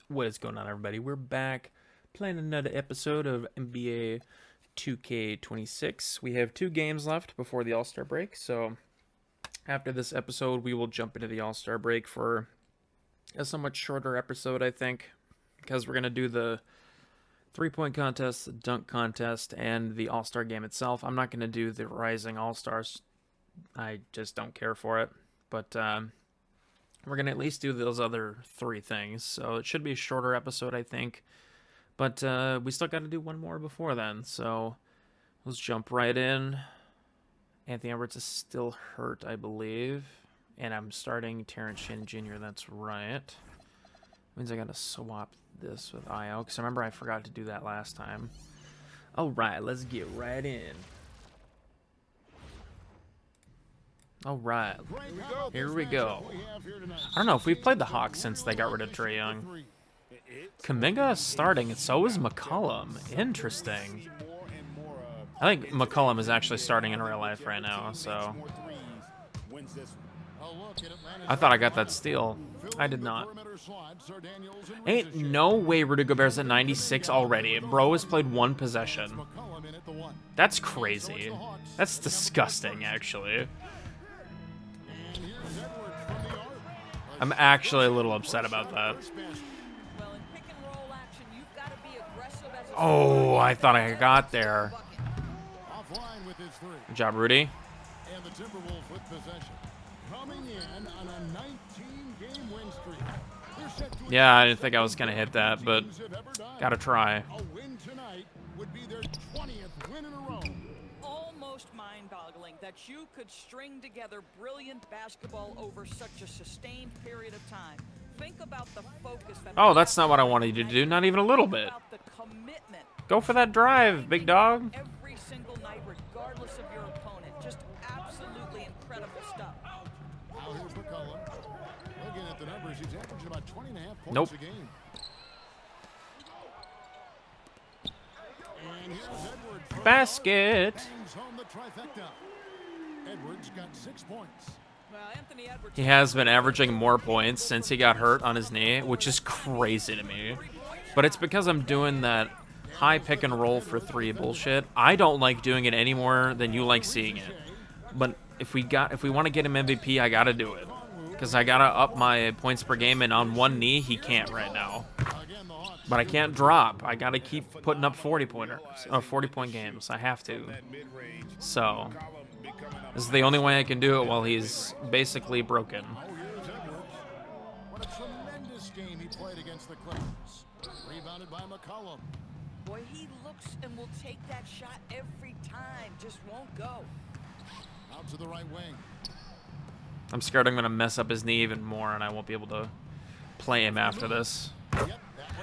What is going on, everybody? We're back playing another episode of NBA 2K26. We have 2 games left before the All-Star break, so after this episode, we will jump into the All-Star break for a somewhat shorter episode, I think, because we're going to do the 3-point contest, the dunk contest, and the All-Star game itself. I'm not going to do the Rising All-Stars. I just don't care for it, but we're going to at least do those other 3 things. So it should be a shorter episode, I think. But we still got to do one more before then. So let's jump right in. Anthony Edwards is still hurt, I believe. And I'm starting Terrence Shannon Jr. That's right. Means I got to swap this with IO. Because I remember I forgot to do that last time. All right, let's get right in. All right, here we go. I don't know if we've played the Hawks since they got rid of Trae Young. Kuminga is starting, and so is McCollum. Interesting. I think McCollum is actually starting in real life right now, so. I thought I got that steal. I did not. Ain't no way Rudy Gobert's at 96 already. Bro has played 1 possession. That's crazy. That's disgusting, actually. I'm actually a little upset about that. Oh, I thought I got there. Good job, Rudy. Yeah, I didn't think I was going to hit that, but got to try. Mind-boggling that you could string together brilliant basketball over such a sustained period of time. Think about the focus that that's not what I wanted you to do, not even a little bit. Go for that drive, big dog. Every single night, regardless of your opponent. Just absolutely incredible stuff. Now here's McCollum. Looking at the numbers, he's averaging about 20.5 nope. points a game. And here's Edwards. Basket. Edwards got 6 points. He has been averaging more points since he got hurt on his knee, which is crazy to me. But it's because I'm doing that high pick and roll for 3 bullshit. I don't like doing it any more than you like seeing it. But if we want to get him MVP, I gotta do it. Because I gotta up my points per game, and on one knee, he can't right now. But I can't drop. I gotta keep putting up 40-pointers, or 40-point games. I have to. So this is the only way I can do it while he's basically broken. What a tremendous game he played against the Clippers. Rebounded by McCollum. Boy, he looks and will take that shot every time. Just won't go. Out to the right wing. I'm scared I'm gonna mess up his knee even more, and I won't be able to play him after this.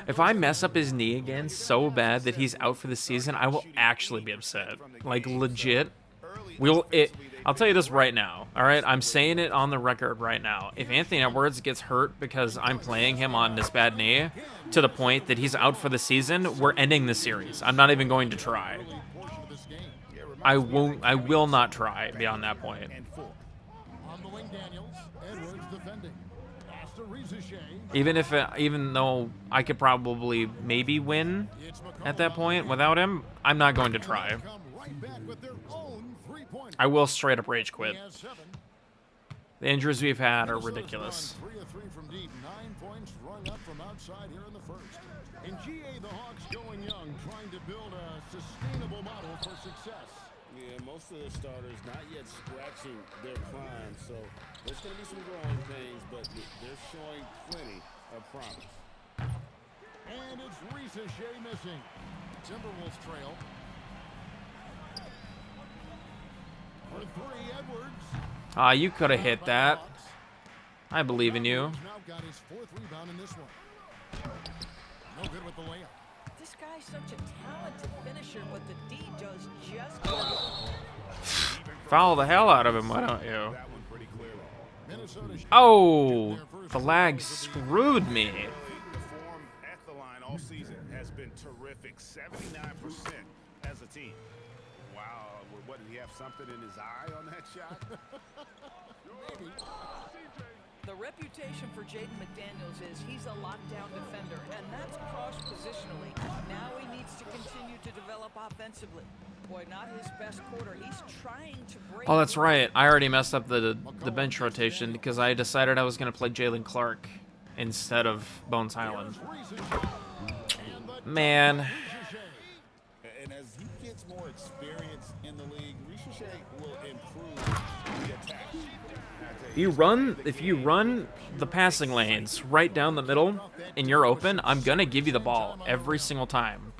If I mess up his knee again so bad that he's out for the season, I will actually be upset. Like, legit. I'll tell you this right now, all right? I'm saying it on the record right now. If Anthony Edwards gets hurt because I'm playing him on this bad knee to the point that he's out for the season, we're ending the series. I'm not even going to try. I will not try beyond that point. On the wing, Daniels. Edwards defending. Even though I could probably maybe win at that point without him, I'm not going to try. I will straight up rage quit. The injuries we've had are ridiculous. 3 of 3 from deep. 9 points rung up from outside here in the first. In GA, the Hawks going young, trying to build a sustainable model for success. Yeah, most of the starters not yet scratching their prime, so there's going to be some growing pains, but they're showing plenty of promise. And it's Risa Shea missing. Timberwolves trail. For 3, Edwards. You could have hit that. I believe in you. Now got his 4th rebound in this one. No good with the layup. This guy's such a talented finisher, but the D does just Foul the hell out of him, why don't you? Oh, the lag screwed me. The form at the line all season has been terrific. 79% as a team. Wow, what, did he have something in his eye on that shot? Maybe. The reputation for Jaden McDaniels is he's a lockdown defender, and that's cross-positionally. Now he needs to continue to develop offensively. Boy, not his best quarter. He's trying to break. Oh, that's right. I already messed up the bench rotation because I decided I was going to play Jalen Clark instead of Bones Highland. Man. And as he gets more experience in the league, Ricochet will improve the attack. If you run the passing lanes right down the middle and you're open, I'm going to give you the ball every single time.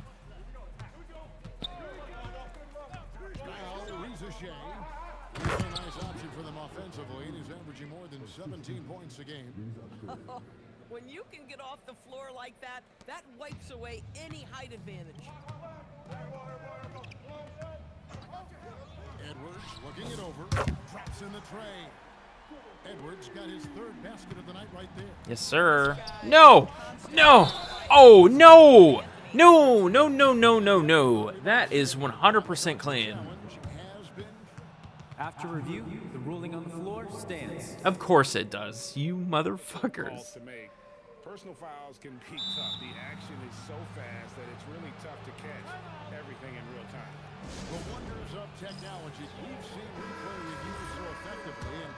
Very nice option for them offensively, and he's averaging more than 17 points a game. When you can get off the floor like that, that wipes away any height advantage. Edwards looking it over, drops in the tray. Edwards got his third basket of the night right there. Yes, sir. No! No! Oh, no! No, no, no, no, no, no. That is 100% clean. After review, the ruling on the floor stands. Of course it does, you motherfuckers. Calls to make. Personal fouls can be tough. The action is so fast that it's really tough to catch everything in real time. The wonders of technology. We've seen replay reviews so effectively, and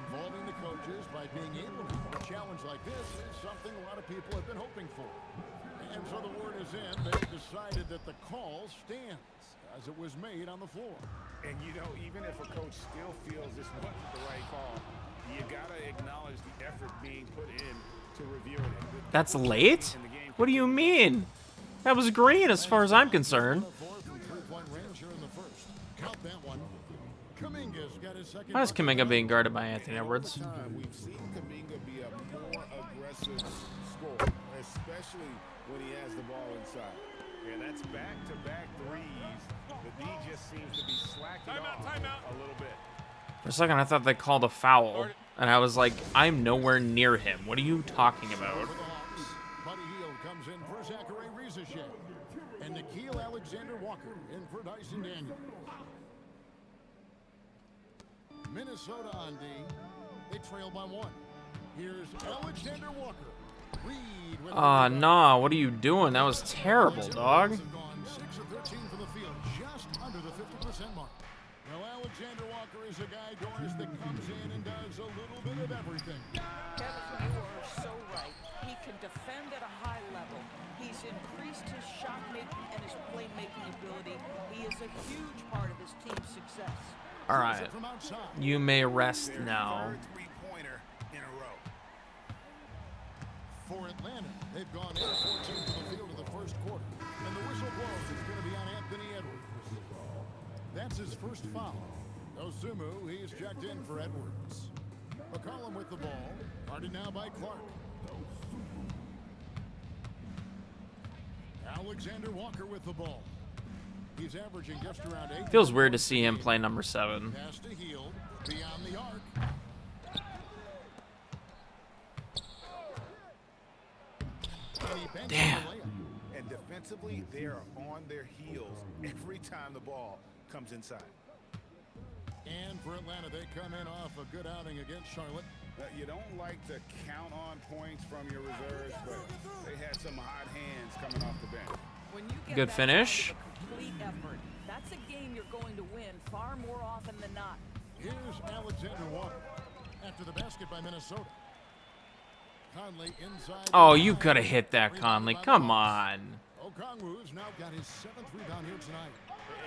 involving the coaches by being able to do a challenge like this is something a lot of people have been hoping for. And so the word is in. They've decided that the call stands as it was made on the floor. And you know, even if a coach still feels this wasn't the right call, you gotta acknowledge the effort being put in to reviewing it. That's late? What do you mean? That was green as far as I'm concerned. Why is Kuminga being guarded by Anthony Edwards? We've seen Kuminga be a more aggressive scorer, especially when he has the ball inside. And that's back-to-back threes. The D just seems to be slacking off a little bit. For a second, I thought they called a foul, and I was like, I'm nowhere near him. What are you talking about? Buddy Hield comes in for Zachary Ricochet. And Nikhil Alexander-Walker in for Dyson Daniels. Minnesota on D. They trail by one. Here's Alexander Walker. Reed with Nah, what are you doing? That was terrible, dog. 6 of 13 from the field, just under the 50% mark. Now Alexander Walker is a guy, Doris, that comes in and does a little bit of everything. Kevin, you are so right. He can defend at a high level. He's increased his shot making and his playmaking ability. He is a huge part of his team's success. All right. You may rest now. Three-pointer in a row. For Atlanta, they've gone 8 of 14 from the field in the first quarter. And the whistle blows. It's going to be on Anthony Edwards. That's his first foul. Osumu, he's checked in for Edwards. McCollum with the ball. Guarded now by Clark. Alexander Walker with the ball. He's averaging just around 8. Feels weird to see him play number 7. Pass to Hield, beyond the arc. Damn. And defensively, they are on their heels every time the ball comes inside. And for Atlanta, they come in off a good outing against Charlotte. You don't like to count on points from your reserves, but they had some hot hands coming off the bench. When you get Good that finish. kind of a complete effort, that's a game you're going to win far more often than not. Here's Alexander Walker after the basket by Minnesota. Conley inside. Oh, you could have hit that, Conley. Come on. Okongwu's now got his 7th rebound here tonight.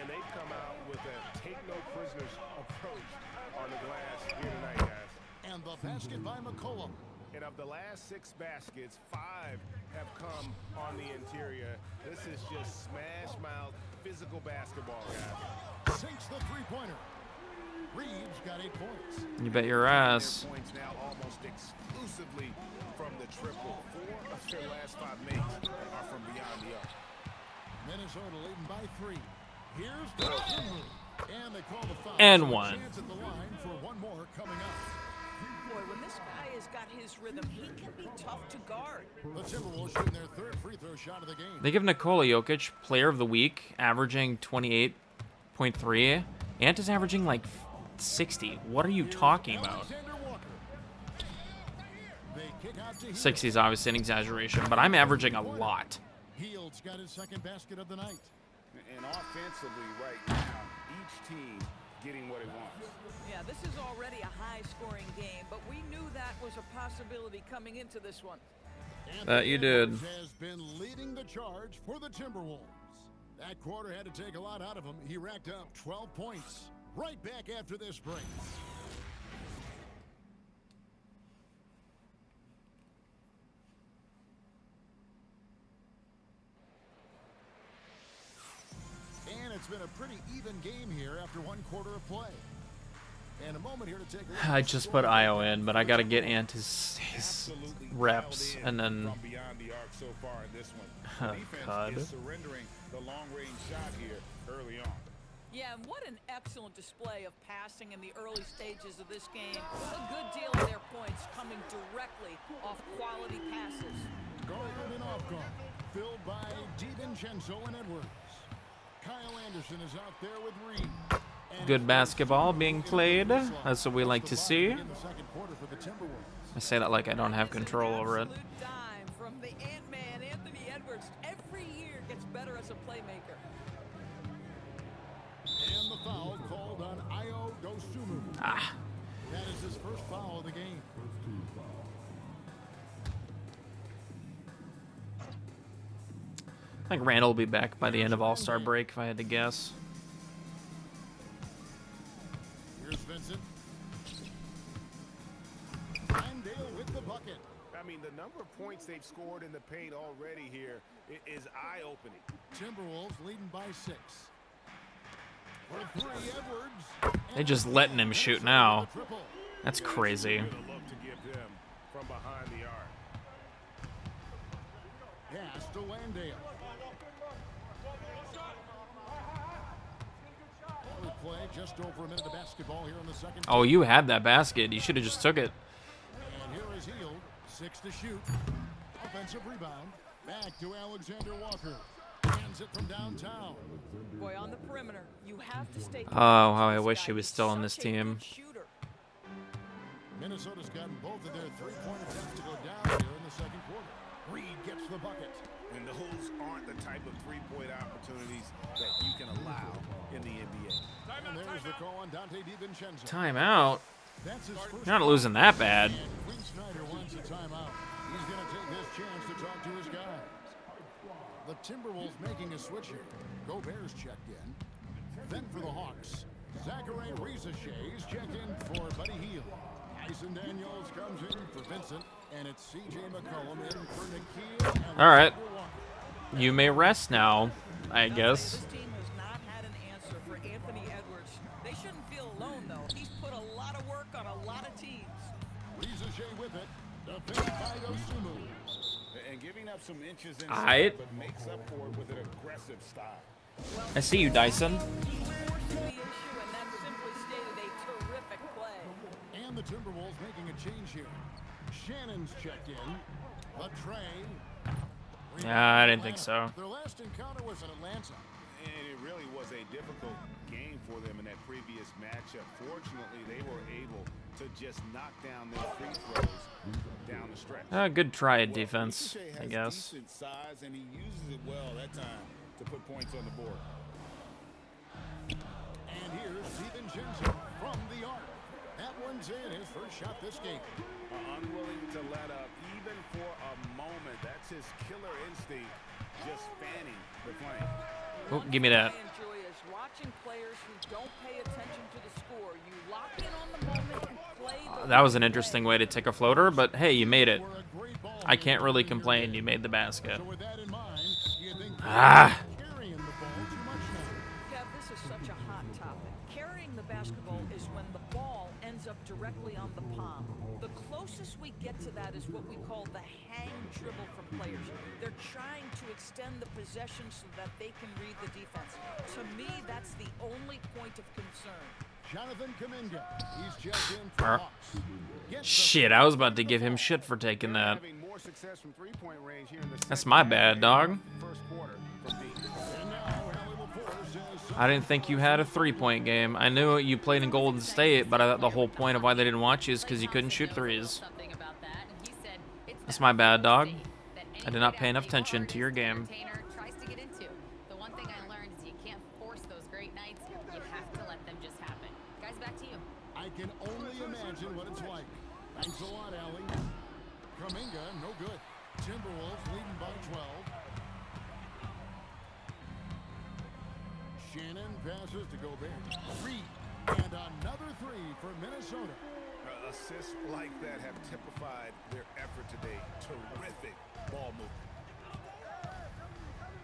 And they've come out with a take-no-prisoners approach on the glass here tonight, guys. And the basket by McCollum. And of the last 6 baskets, 5 have come on the interior. This is just smash-mouth, physical basketball, guys. Sinks the three-pointer. Reeves got 8 points. You bet your ass. Their points now almost exclusively from the triple. 4 of their last 5 makes are from beyond the arc. Minnesota leading by 3. Here's the move. And they call the foul. And one. Chance at the line for one more coming up. Boy, when this guy has got his rhythm, he can be tough to guard. The Timberwolves shooting their 3rd free throw shot of the game. They give Nikola Jokic Player of the Week, averaging 28.3. Ant is averaging like 60. What are you talking about? Alexander Walker. out to Hield. 60 is obviously an exaggeration, but I'm averaging a lot. Hield's got his second basket of the night. And offensively right now, each team getting what it wants. Yeah, this is already a high-scoring game, but we knew that was a possibility coming into this one. That you did. Edwards has been leading the charge for the Timberwolves. That quarter had to take a lot out of him. He racked up 12 points. Right back after this break. And it's been a pretty even game here after one quarter of play. And a moment here to take a look. I just put Io in, but I got to get Ant his Absolutely reps, dialed in and then... from beyond the arc so far in this one. Oh, Defense God. is surrendering the long-range shot here early on. Yeah, and what an excellent display of passing in the early stages of this game. A good deal of their points coming directly off quality passes. Guarded and off guard. Filled by DiVincenzo and Edwards. Kyle Anderson is out there with Reed. And Good basketball being played. That's what we like to see. in the second quarter for the Timberwolves. I say that like I don't have It's an control over it. absolute dime from the Ant-Man, Anthony Edwards. Every year gets better as a playmaker. And the foul called on Io Dosunmu. Ah, That is his first foul of the game. I think Randall will be back by the end of All-Star break, if I had to guess. Here's Vincent. Landale with the bucket. I mean, the number of points they've scored in the paint already here is eye-opening. Timberwolves leading by 6. For 3, Edwards. They're just letting him shoot now. Triple. That's crazy. Good look to give them from behind the arc. Pass to Landale. Play just over a minute of basketball here in the second. Oh, you had that basket. You should have just took it. And here is Hield. 6 to shoot. Offensive rebound. Back to Alexander Walker. Hands it from downtown. Boy, on the perimeter, you have to stay. Oh, how I wish he was still on this Such a team. good shooter. Minnesota's gotten both of their three-point attempts to go down here in the second quarter. Reed gets the bucket. And those aren't the type of three-point opportunities that you can allow in the NBA. And there's the call on Dante DiVincenzo. Timeout. That's his first. You're not losing that bad. And Quinn Snyder wants a timeout. He's going to take this chance to talk to his guys. The Timberwolves making a switch here. Gobert's checked in. Then for the Hawks, Zachary Rizachet checked in for Buddy Hield. Tyson Daniels comes in for Vincent, and it's C.J. McCollum in for Nikhil. All right. You may rest now, I guess. This team has not had an answer for Anthony Edwards. They shouldn't feel alone, though. He's put a lot of work on a lot of teams. Rizachet with it. Defended by Dosunmu. And giving up some inches Aight. inside, but makes up for it with an aggressive style. I see you, Dyson. He forced the issue, and that simply stated a terrific play. And the Timberwolves making a change here. Shannon's checked in. Latray. Yeah, I didn't think so. Their last encounter was in Atlanta. And it really was a difficult game for them in that previous matchup. Fortunately, they were able to just knock down their free throws down the stretch. Good try at defense, Ricochet I has guess. decent size, and he uses it well that time to put points on the board. And here's DiVincenzo from the arc. That one's in, his first shot this game. Unwilling to let up even for a moment. That's his killer instinct, just fanning the flame. Oh, give me that. One thing I enjoy is watching players who don't pay attention to the score. You lock in on the moment and play the That was an interesting way to take a floater, but hey, you made it. For a great ball I can't really here. complain. You made the basket. So with that in mind, you think Ah. carrying the ball too much now? Kev, this is such a hot topic. Carrying the basketball is when the ball ends up directly on the palm. The closest we get to that is what we call the hang dribble from players. They're trying to extend the possession so that they can read the defense. To me, that's the only point of concern. Jonathan Kuminga, he's checked in for Hawks. Gets the Shit, I was about to give him shit for taking that. Having more success from three-point range here in the That's second my half bad, than dog. First quarter from deep. And now Allie LaForce says I didn't think you had a three-point game. I knew you played in Golden State, but I thought the whole point of why they didn't watch you is because you couldn't shoot threes. Something about that, and he said it's That's my bad, dog. I did not pay enough attention to your game. Tries to get into. The one thing I learned is you can't force those great nights. You have to let them just happen. Guys, back to you. I can only imagine what it's like. Thanks a lot, Allie. Kuminga, no good. Timberwolves leading by 12. Shannon passes to Gobert. Reed, and another three for Minnesota. Assists like that have typified their effort today. Terrific ball movement.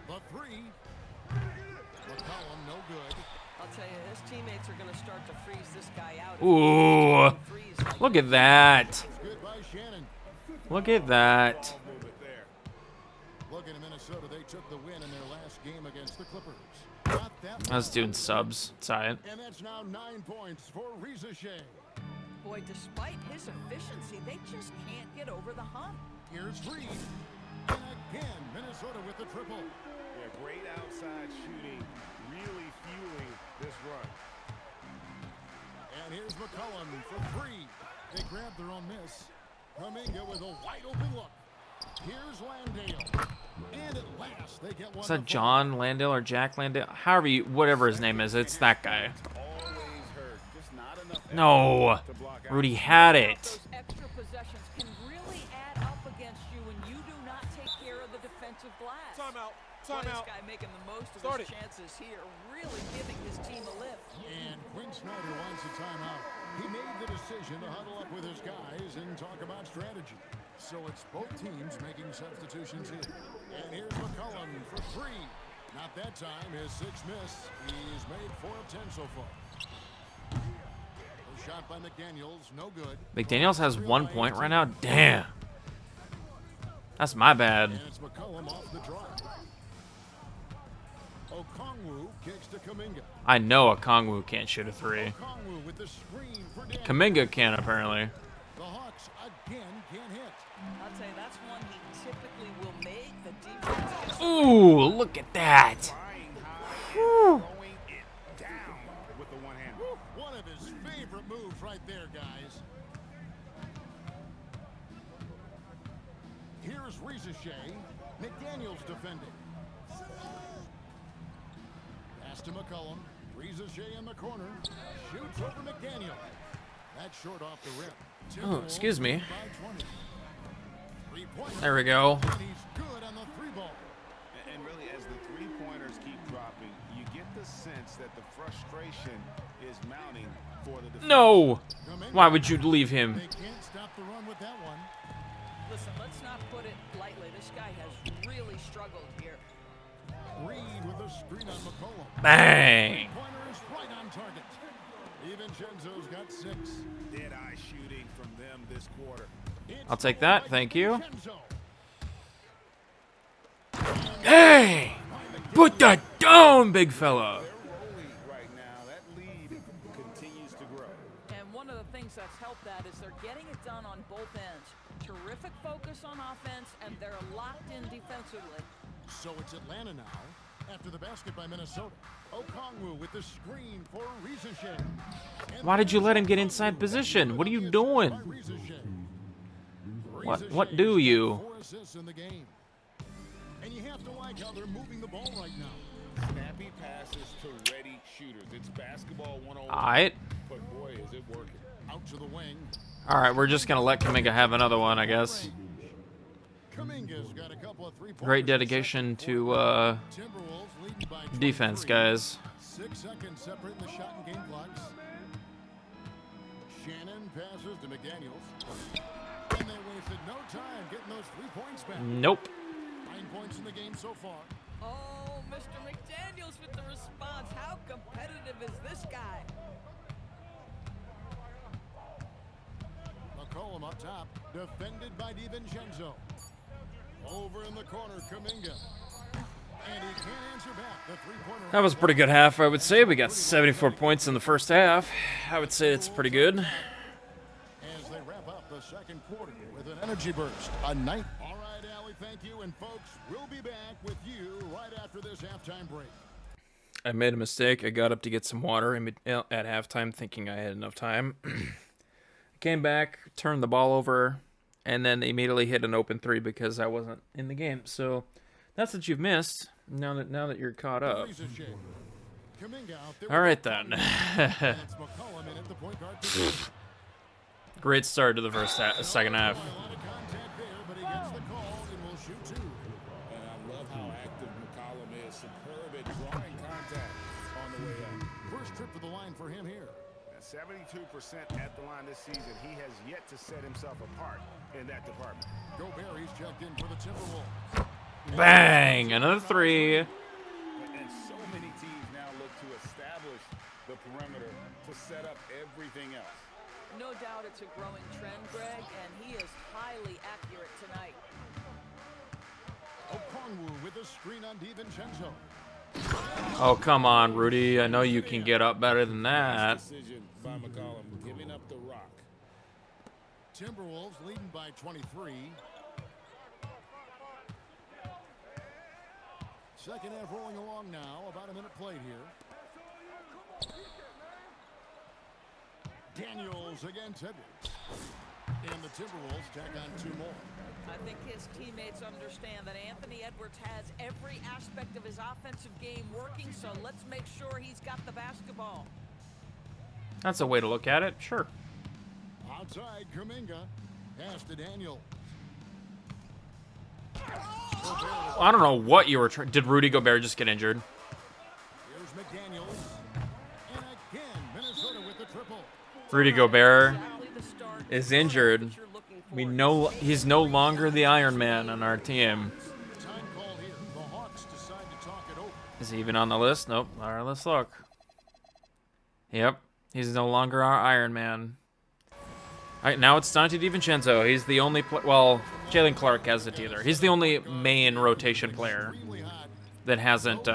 The three. McCollum, no good. I'll tell you, his teammates are going to start to freeze this guy out. Ooh, look at that. Good by Shannon. Look at that. Ball movement there. Looking at Minnesota, they took the win in their last game against the Clippers. Not that I was doing subs. Sorry. And that's now 9 points for Reza Shea. Boy, despite his efficiency, they just can't get over the hump. Here's Reed. And again, Minnesota with the triple. Yeah, great outside shooting, really fueling this run. And here's McCollum for three. They grab their own miss. Kuminga with a wide open look. Here's Landale. And at last, they get one. Is that John Landale or Jack Landale? However you, whatever his name is, it's that guy. Always hurt, just not enough No, to block out. Rudy had it. Those extra possessions can really add up against you when you do not take care of the defensive glass. Timeout. Boy, this Timeout. guy making the most of Start his it. chances here, really giving his team a lift. And Quinn Snyder wants a timeout. He made the decision to huddle up with his guys and talk about strategy. So it's both teams making substitutions here. And here's McCollum for three. Not that time. His sixth miss. He's made 4 of 10 so far. A shot by McDaniels. No good. McDaniels has 1 point right now. Damn. That's my bad. And it's McCollum off the drive. Okongwu kicks to Kuminga. I know Okongwu can't shoot a three. Okongwu with the screen for Daniels. Kaminga can apparently. The Hawks again can't hit. I'll tell you, that's one he typically will make. The defense gets Ooh, look at that. Flying high and throwing it down with the one hand. One of his favorite moves right there, guys. Here's Reza Shea. McDaniels defending. Pass to McCollum. Reza Shea in the corner. Shoots over McDaniel. That's short off the rim. Oh, excuse me. By 20. 3-pointer. There we go. And he's good on the three ball. And really, as the three-pointers keep dropping, you get the sense that the frustration is mounting for the defense. No. Kuminga. Why would you leave him? They can't stop the run with that one. Listen, let's not put it lightly. This guy has really struggled here. Reed with a screen on McCollum. Bang. Pointer is right on target. DiVincenzo's got 6. Dead-eye shooting from them this quarter. I'll take that. Thank you. DiVincenzo. Hey. Put that down, big fella. They're rolling right now. That lead continues to grow. And one of the things that's helped that is they're getting it done on both ends. Terrific focus on offense, and they're locked in defensively. So it's Atlanta now after the basket by Minnesota. Okongwu with the screen for Reza Shea. And Why did you let him get inside position? What are you doing? by Reza Shea. What Reza what Shea's do got you? 4 assists in the game. And you have to like how they're moving the ball right now. Snappy passes to ready shooters. It's basketball 101. All right. But boy, is it working. Out to the wing. All right, we're just going to let Kaminga have another one, I guess. Kuminga's got a couple of 3-pointers. Great dedication to Timberwolves leading by defense, 23. guys. 6 seconds separating the shot and game clocks. Shannon passes to McDaniels. And they wasted no time getting those 3 points back. Nope. 9 points in the game so far. Oh, Mr. McDaniels with the response. How competitive is this guy? McCollum up top, defended by DiVincenzo. Over in the corner, Kuminga. And he can't answer back. The 3-pointer. That was a pretty good half, I would say. We got 74 points in the first half. I would say it's pretty good. As they wrap up the second quarter with an energy burst. A night. All right, Allie, thank you. And folks, we'll be back with you right after this halftime break. I made a mistake. I got up to get some water at halftime thinking I had enough time. Came back, turned the ball over, and then immediately hit an open three because I wasn't in the game. So that's what you've missed. Now that you're caught up. All right then. Great start to the second half. And I love how active McCollum is. Superb at drawing contact on the way up. First trip to the line for him here. At 72% at the line this season, he has yet to set himself apart in that department. Gobert, he's checked in for the Timberwolves. Bang! Another three. And so many teams now look to establish the perimeter to set up everything else. No doubt it's a growing trend, Greg, and he is highly accurate tonight. Okongwu with a screen on DiVincenzo. Oh, come on, Rudy. I know you can get up better than that. Decision by McCollum, giving up the rock. Timberwolves leading by 23. Second half rolling along now. About a minute played here. Daniels against Edwards. And the Timberwolves tack on two more. I think his teammates understand that Anthony Edwards has every aspect of his offensive game working, so let's make sure he's got the basketball. That's a way to look at it. Sure. Outside, Kuminga. Pass to Daniels. I don't know what you were trying. Did Rudy Gobert just get injured? Here's McDaniels. And again, Minnesota with the triple. Rudy Gobert Exactly the start is injured. that you're looking for. We know he's no longer the Iron Man on our team. Time call here. The Hawks decide to talk it over. Is he even on the list? Nope. All right, let's look. Yep, he's no longer our Iron Man. All right, now it's Dante DiVincenzo. He's the only well, Jalen Clark hasn't either. He's the only main rotation player that hasn't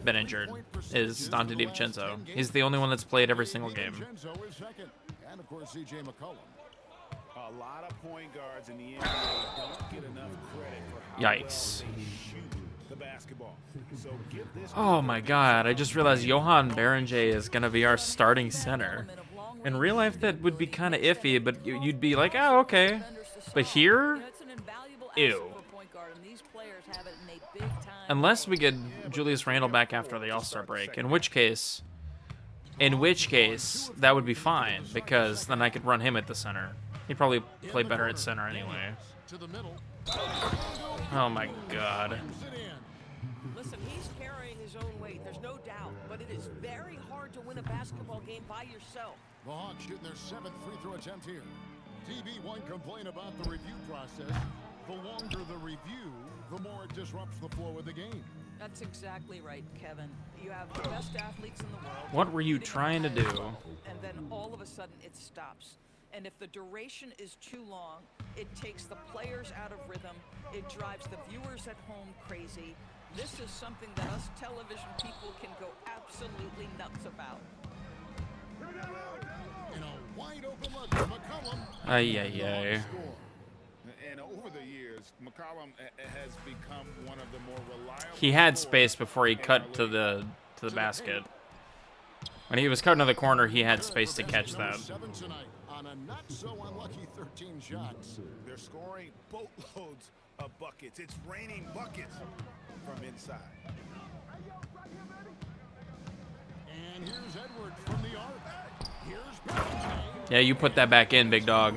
been injured. Is Dante DiVincenzo. He's the only one that's played every single game. DiVincenzo is second. And of course, CJ McCollum. A lot of point guards in the NBA don't get enough credit for how Yikes. well they shoot the basketball. So give this Oh my God! I just realized Johan Berenjay is gonna be our starting center. In real life, that would be kind of iffy, but you'd be like, oh, okay. But here, It's an invaluable ew. asset for a point guard, and these players have it in a big time. Unless we get Julius Randle back after the All-Star break, in which case, that would be fine, because then I could run him at the center. He'd probably play better at center anyway. To the middle. Oh my God. Listen, he's carrying his own weight. There's no doubt, but it is very hard to win a basketball game by yourself. The Hawks shooting their 7th free throw attempt here. TB1 complain about the review process. The longer the review, the more it disrupts the flow of the game. That's exactly right, Kevin. You have the best athletes in the world. What were you competing trying to at the do? highest level, and then all of a sudden it stops. And if the duration is too long, it takes the players out of rhythm. It drives the viewers at home crazy. This is something that us television people can go absolutely nuts about. In a wide open look for McCollum. Ay, ay, ay. And over the years, McCollum has become one of the more reliable. He had scorers space before he in cut our to league. the basket. When he was cutting to the corner, he had space to catch that. 7 tonight on a not so unlucky 13 shots. They're scoring boatloads of buckets. It's raining buckets from inside. And here's Edwards from the arc. Here's Berenjay. Yeah, you put that back in, big dog.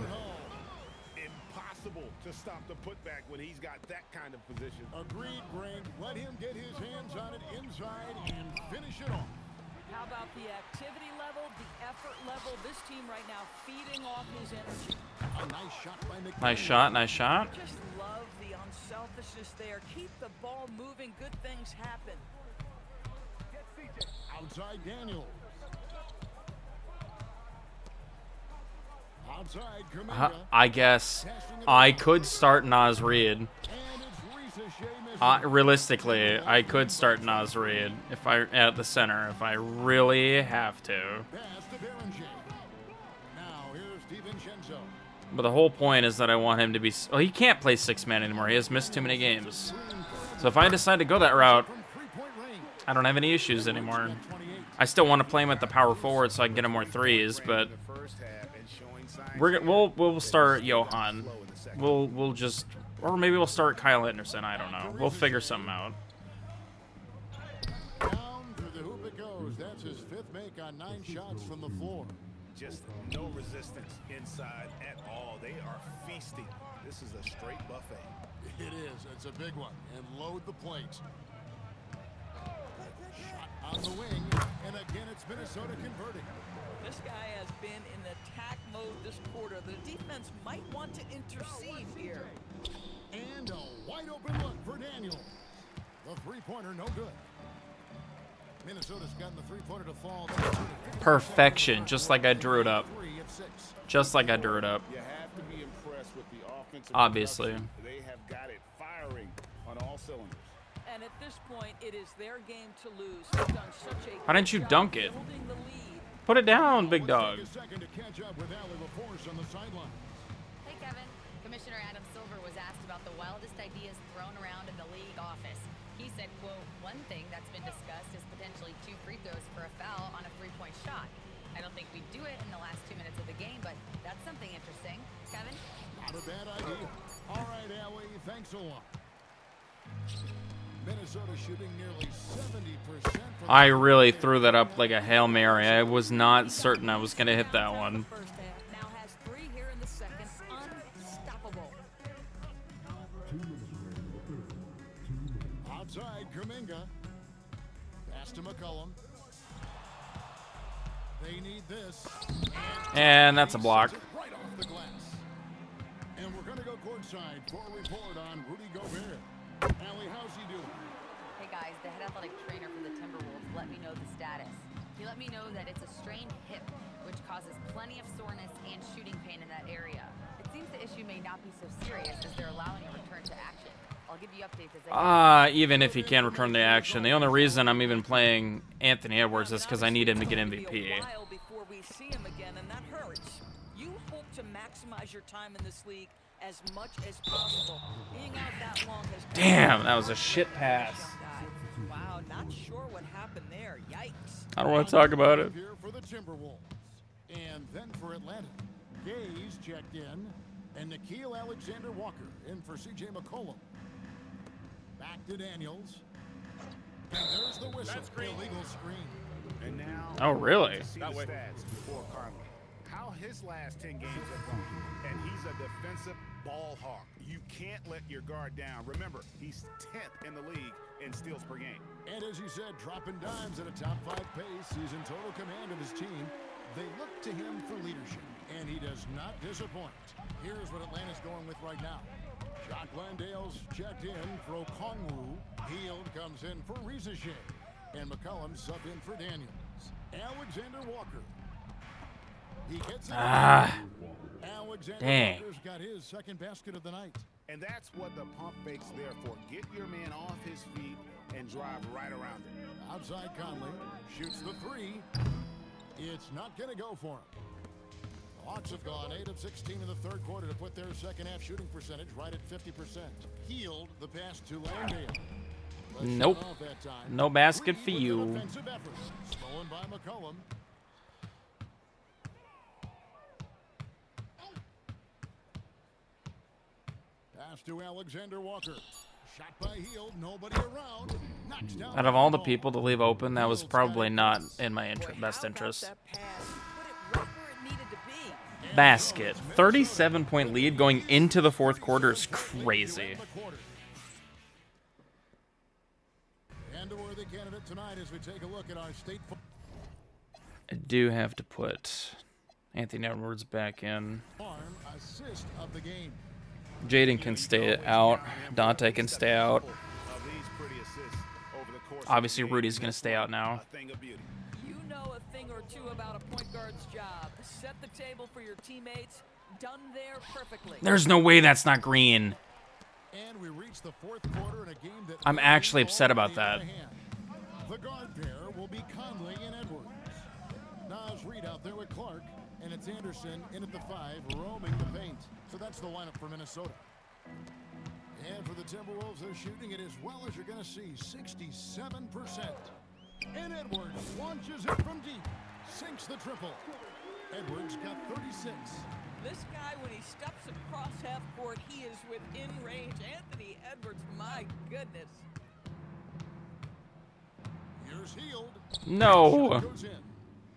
Impossible to stop the putback when he's got that kind of position. Agreed, Greg. Let him get his hands on it inside and finish it off. How about the activity level, the effort level? This team right now feeding off his energy. A nice shot by McDaniels. Nice shot, nice shot. I just love the unselfishness there. Keep the ball moving. Good things happen. Outside Daniels. Outside Kuminga. I guess I could start Naz Reid. And it's Reese Shea Realistically, I could start Naz Reid if I at the center if I really have to. Pass to Berenjay. Now here's DiVincenzo. But the whole point is that I want him to be. Well, he can't play 6-man anymore. He has missed too many games. So if I decide to go that route, From three-point range. I don't have any issues anymore. I still want to play him at the power forward so I can get him more threes, but The first half and showing signs we'll start Johan. slow in the second. We'll just, or maybe we'll start Kyle Anderson. I don't know. We'll figure something out. Down through the hoop it goes. That's his 5th make on 9 shots from the floor. Just no resistance inside at all. They are feasting. This is a straight buffet. It is. It's a big one. And load the plates. Shot on the wing. And again, it's Minnesota converting. This guy has been in attack mode this quarter. The defense might want to intercede here. And a wide open look for Daniel. The three-pointer, no good. Minnesota's gotten the three-pointer to fall. Perfection, just like I drew it up. 3 of 6. Just like I drew it up. You have to be impressed with the offensive Obviously. production. They have got it firing on all cylinders. And at this point, it is their game to lose. They've done such a Why didn't you good dunk job it? building the lead. Put it down, big dog. Take a second to catch up with Allie LaForce on the sideline. Hey, Kevin. Commissioner Adam Silver was asked about the wildest ideas thrown around in the league office. He said, quote, one thing that's been discussed is potentially 2 free throws for a foul on a 3-point shot. I don't think we do it in the last 2 minutes of the game, but that's something interesting. Kevin? Not a bad idea. All right, Allie, thanks a lot. Minnesota shooting nearly 70%. I really threw that up like a Hail Mary. I was not certain I was going to hit that one. First half now has 3 here in the second. Unstoppable. Outside, Kuminga. Pass to McCollum. They need this. And that's a block. Right off the glass. And we're going to go courtside for a report on Rudy Gobert. Allie, how's he doing? Hey guys, the head athletic trainer for the Timberwolves let me know the status. He let me know that it's a strained hip, which causes plenty of soreness and shooting pain in that area. It seems the issue may not be so serious as they're allowing a return to action. I'll give you updates as I Even if he can return to action. The only reason I'm even playing Anthony Edwards is because I need him to get MVP. It'll be a while before we see him again, and that hurts. You hope to maximize your time in this league as much as possible. Being out that long has Damn, that was a shit pass. Wow, not sure what happened there. Yikes. I don't want to talk about it. Here for the Timberwolves. And then for Atlanta. Gaze checked in. And Nickeil Alexander-Walker in for C.J. McCollum. Back to Daniels. And there's the whistle. Illegal screen. And now, Oh, really? see the stats before Conley. How his last 10 games have gone. And he's a defensive ball hawk. You can't let your guard down. Remember, he's 10th in the league in steals per game. And as he said, dropping dimes at a top 5 pace. He's in total command of his team. They look to him for leadership, and he does not disappoint. Here's what Atlanta's going with right now. Jock Landale's checked in for Okongwu. Hield comes in for Rizache. And McCollum subbed in for Daniels. Alexander Walker. He gets it. Alexander Dang. Walker's got his second basket of the night. And that's what the pump fake's there for. Get your man off his feet and drive right around him. Outside Conley shoots the 3. It's not going to go for him. The Hawks have gone 8 of 16 in the third quarter to put their second half shooting percentage right at 50%. Healed the pass to Landale. Nope. No basket for you. Offensive effort. Stolen by McCollum. Pass to Alexander Walker. Shot by Hield. Nobody around. Knocks down Out of all the people to leave open, that was probably not in my best interest. Basket. 37-point lead going into the fourth quarter is crazy. And a worthy candidate tonight as we take a look at our state. I do have to put Anthony Edwards back in. Farm assist of the game. Jaden can stay out. Dante can stay out. Obviously, Rudy's going to stay out now. You know a thing or two about a point guard's job. Set the table for your teammates. Done there perfectly. There's no way that's not green. And we reach the fourth quarter in a game that I'm actually upset about that. The guard pair will be Conley and Edwards. Nas Reed out there with Clark, and it's Anderson in at the 5, roaming the paint. So that's the lineup for Minnesota. And for the Timberwolves, they're shooting it as well as you're going to see, 67%. And Edwards launches it from deep, sinks the triple. Edwards got 36. This guy, when he steps across half court, he is within range. Anthony Edwards, my goodness. Here's Heald. No. Shot goes in.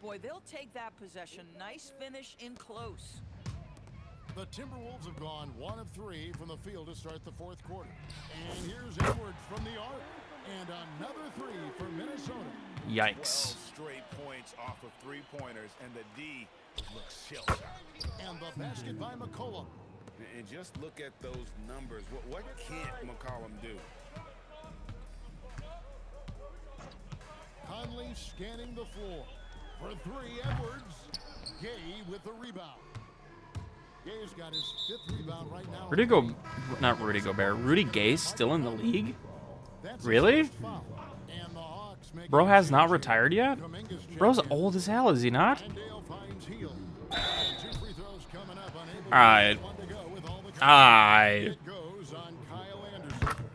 Boy, they'll take that possession. Nice finish in close. The Timberwolves have gone 1 of 3 from the field to start the fourth quarter. And here's Edwards from the arc. And another 3 for Minnesota. Yikes. 12 straight points off of three-pointers, and the D looks shell-shocked. And the basket by McCollum. And just look at those numbers. What can't McCollum do? Conley scanning the floor. For 3, Edwards. Gay with the rebound. Gay's got his 5th rebound right now. Not Rudy Gobert. Rudy Gay still in the league? That's Really? his first foul. And the Hawks make Bro a has not change. retired yet? Kuminga's Bro's checked in. old as hell, is he not? Landale finds Heald. 2 free throws coming up. Unable Alright. to get one to go with all the Alright. It goes on Kyle Anderson.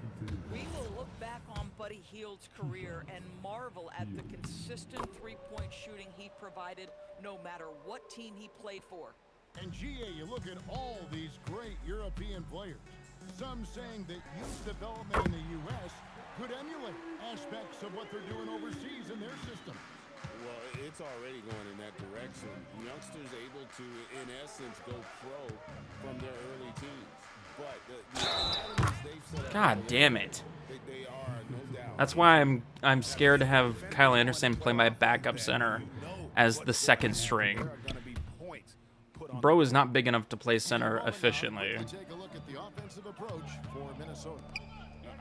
We will look back on Buddy Hield's career and marvel at the consistent three-point shooting he provided no matter what team he played for. And GA, you look at all these great European players. Some saying that youth development in the U.S. could emulate aspects of what they're doing overseas in their system. Well, it's already going in that direction. Youngsters able to, in essence, go pro from their early teens. But the academies they've set up, God damn it. they are, no doubt. That's why I'm scared to have Kyle Anderson play my backup center as the second string. There are going to be points put on Bro is not big enough to play center efficiently. Take a look at the offensive approach for Minnesota.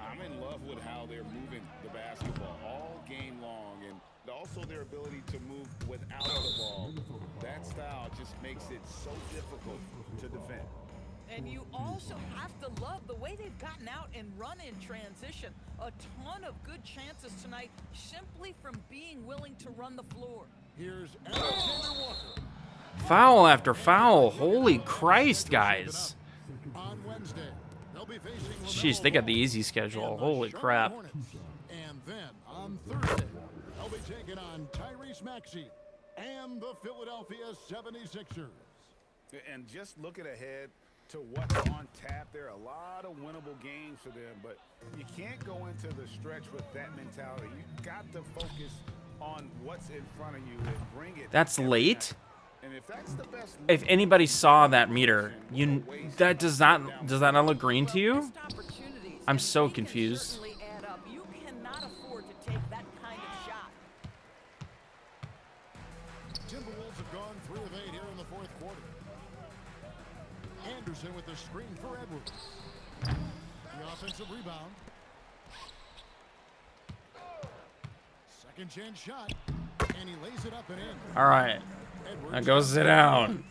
I'm in love with how they're moving the basketball all game long, and also their ability to move without the ball. That style just makes it so difficult to defend. And you also have to love the way they've gotten out and run in transition. A ton of good chances tonight simply from being willing to run the floor. Here's Alexander Walker. Foul after foul. Holy Christ, guys. On Wednesday, they'll be facing Jeez, they got the easy schedule. and the Holy Charlotte crap. Hornets. And then on Thursday, they'll be taking on Tyrese Maxey and the Philadelphia 76ers. And just looking ahead to what's on tap, there are a lot of winnable games for them, but you can't go into the stretch with that mentality. You've got to focus on what's in front of you and bring it. That's every late? night. And if that's the best If anybody saw that meter, does that not look green to you? Missed opportunities, I'm and so they can confused. certainly add up. You cannot afford to take that kind of shot. Timberwolves have gone 3 of 8 here in the fourth quarter. Anderson with the screen for Edwards. The offensive rebound. Second chance shot. And he lays it up and in. All right. Edwards Now go sit down.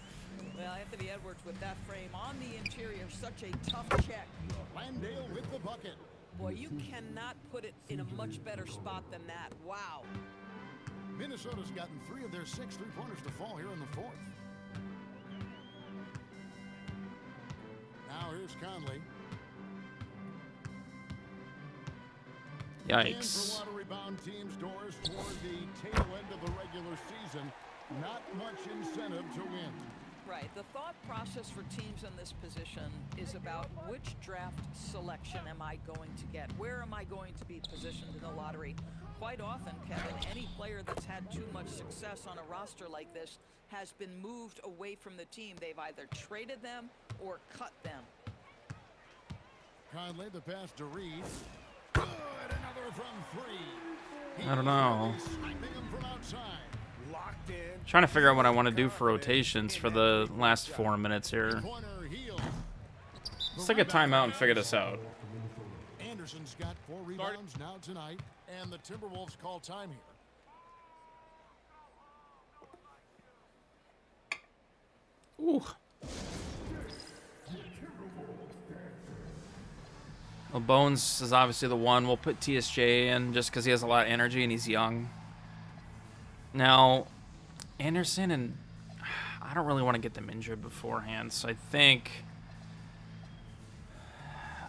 Well, Anthony Edwards with that frame on the interior, such a tough check. Landale with the bucket. Boy, you cannot put it in a much better spot than that. Wow. Minnesota's gotten 3 of their 6 3-pointers to fall here in the fourth. Now here's Conley. And Yikes. for lottery bound teams' doors toward the tail end of the regular season, not much incentive to win. Right. The thought process for teams in this position is about which draft selection am I going to get? Where am I going to be positioned in the lottery? Quite often, Kevin, any player that's had too much success on a roster like this has been moved away from the team. They've either traded them or cut them. Conley, the pass to Reed. Good, another from 3. I don't know. Sniping him from outside. locked in. Trying to figure out what I want to do for rotations for the last 4 minutes here. Corner Heald. Let's take a timeout and figure this out. Anderson's got 4 rebounds now tonight, and the Timberwolves call time here. Ooh. Well, Bones is obviously the one. We'll put TSJ in just because he has a lot of energy and he's young. Now, Anderson and I don't really want to get them injured beforehand, so I think.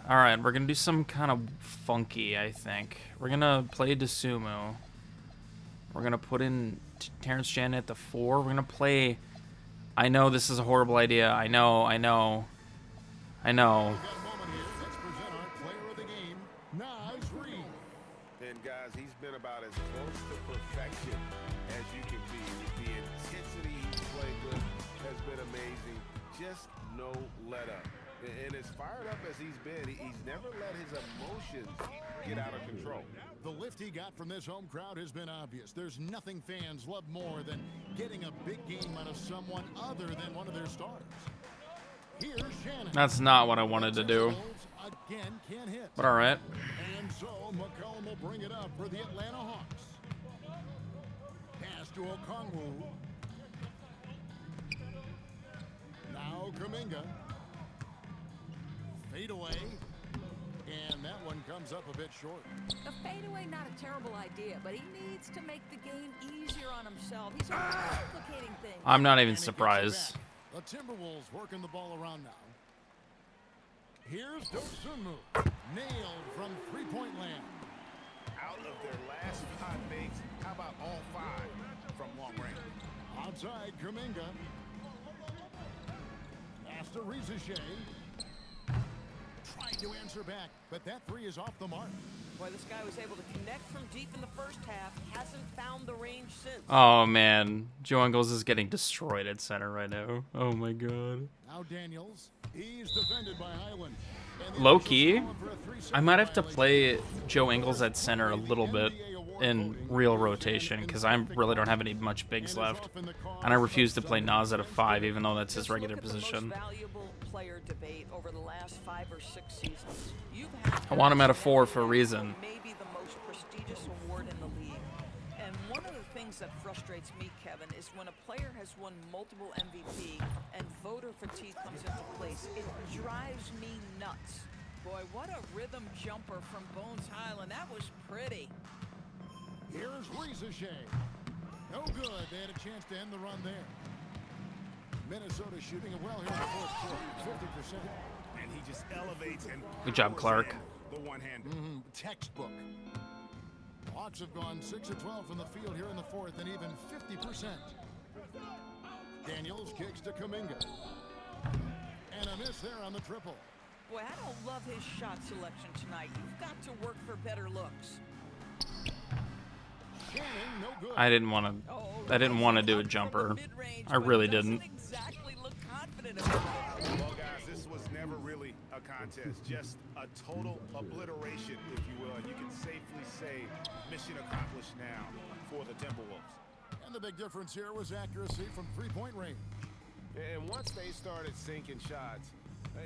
All right, we're gonna do some kind of funky. I think we're gonna play DeSumo. We're gonna put in Terrence Shannon at the 4. We're gonna play I know this is a horrible idea. I know. We've got a moment here. Let's present our player of the game, Naz Reid. And guys, he's been about as close to perfection as you can be. The intensity he's played with has been amazing. Just no let up. And as fired up as he's been, he's never let his emotions get out of control. The lift he got from this home crowd has been obvious. There's nothing fans love more than getting a big game out of someone other than one of their stars. Here's Shannon. That's not what I wanted to do. Again, can't hit. But all right. And so McCollum will bring it up for the Atlanta Hawks. Pass to Okongwu. Now Kuminga. Fade away. And that one comes up a bit short. The fadeaway, not a terrible idea, but he needs to make the game easier on himself. He's complicating things. I'm not even And it gets it surprised. back. The Timberwolves working the ball around now. Here's Dosunmu. Nailed from three-point land. Out of their last 5 makes, how about all 5 from long range? Outside Kuminga. Pass to Rizachet. Tried to answer back, but that three is off the mark. Boy, this guy was able to connect from deep in the first half. Hasn't found the range since. Oh man, Joe Ingles is getting destroyed at center right now. Oh my god. Now Daniels. He's defended by Highland. And the Low officials key, calling for a 3-second I might have to violation. play Joe Ingles at center a little bit in real rotation because I really don't have any much bigs left. And I refuse to play Nas at a 5 even though that's his Just regular look at the position. most valuable player debate over the last 5 or 6 seasons. You've had I want him at a 4 for a reason. maybe the most prestigious award in the league. And one of the things that frustrates me, Kevin, is when a player has won multiple MVP and voter fatigue comes into place. It drives me nuts. Boy, what a rhythm jumper from Bones Highland. That was pretty. Here's Rizachet. No good. They had a chance to end the run there. Minnesota shooting it well here in the fourth quarter. 50%. And he just elevates and Good job, Clark. powers in the one-hander. Textbook. Hawks have gone 6 of 12 from the field here in the fourth and even 50%. Daniels kicks to Kuminga. And a miss there on the triple. Boy, I don't love his shot selection tonight. You've got to work for better looks. Shannon, no good. I didn't want to do a jumper. I really didn't. Exactly look confident about it. Well, guys, this was never really a contest. Just a total obliteration, if you will. And you can safely say mission accomplished now for the Timberwolves. And the big difference here was accuracy from three-point range. And once they started sinking shots,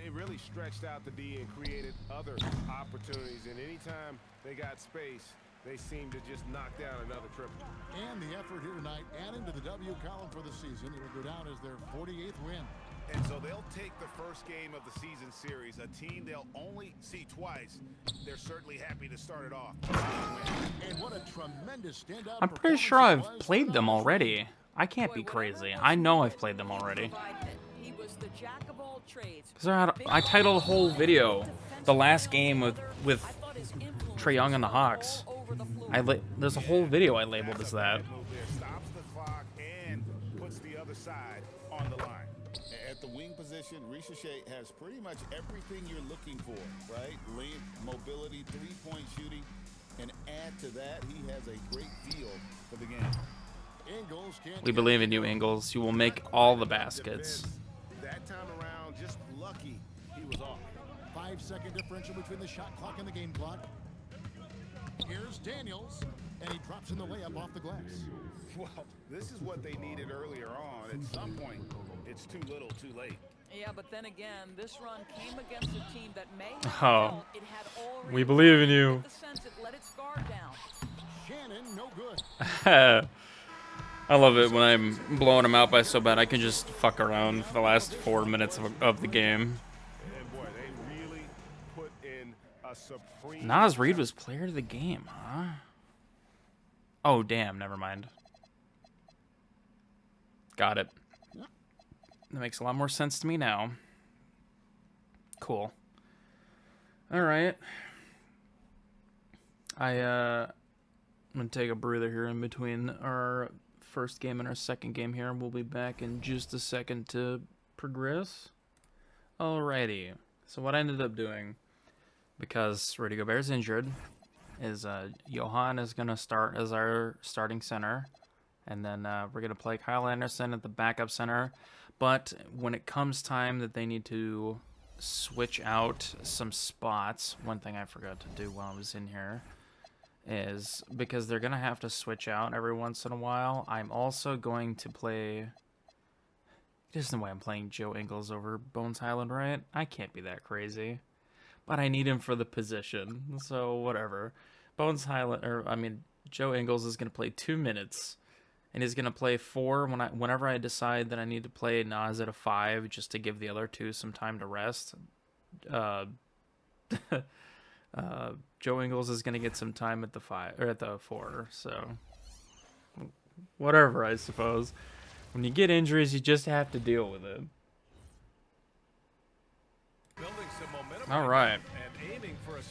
it really stretched out the D and created other opportunities. And anytime they got space, they seemed to just knock down another triple. And the effort here tonight adding to the W column for the season. It will go down as their 48th win. And so they'll take the first game of the season series, a team they'll only see twice. They're certainly happy to start it off. And what a tremendous standout. I'm pretty sure I've performance it was played for them Naz already. I can't be crazy. I know I've played them already. He was the jack of all trades. Because I titled a whole video, the last game with Trae Young and the Hawks. There's a whole video I labeled as that. Move there, stops the clock and puts the other side on the line. At the wing position, Rizachet has pretty much everything you're looking for, right? Length, mobility, three-point shooting, and add to that, he has a great feel for the game. Ingles can't We get believe it. in you, Ingles. You will make all the baskets. That time around, just lucky he was off. 5-second differential between the shot clock and the game clock. Here's Daniels, and he drops in the layup off the glass. Well, this is what they needed earlier on. At some point, it's too little, too late. Yeah, but then again, this run came against a team that may have Oh. felt it had already We believe in you. get the sense it let its guard down. Shannon, no good. I love it when I'm blowing them out by so bad I can just fuck around for the last 4 minutes of the game. And boy, they really put in a supreme. Naz Reid was player of the game, huh? Oh, damn, never mind. Got it. That makes a lot more sense to me now. Cool. All right. I'm gonna take a breather here in between our first game and our second game here. We'll be back in just a second to progress. Alrighty. So what I ended up doing, because Rudy Gobert's injured, is Johan is going to start as our starting center. And then we're going to play Kyle Anderson at the backup center. But when it comes time that they need to switch out some spots, one thing I forgot to do while I was in here is because they're going to have to switch out every once in a while, I'm also going to play... There's no way I'm playing Joe Ingles over Bones Highland, right? I can't be that crazy. But I need him for the position, so whatever. Joe Ingles is going to play 2 minutes, and he's going to play 4 whenever I decide that I need to play Nas at a 5 just to give the other 2 some time to rest. Joe Ingles is going to get some time at the 5 or at the 4, so whatever, I suppose. When you get injuries, you just have to deal with it. All right,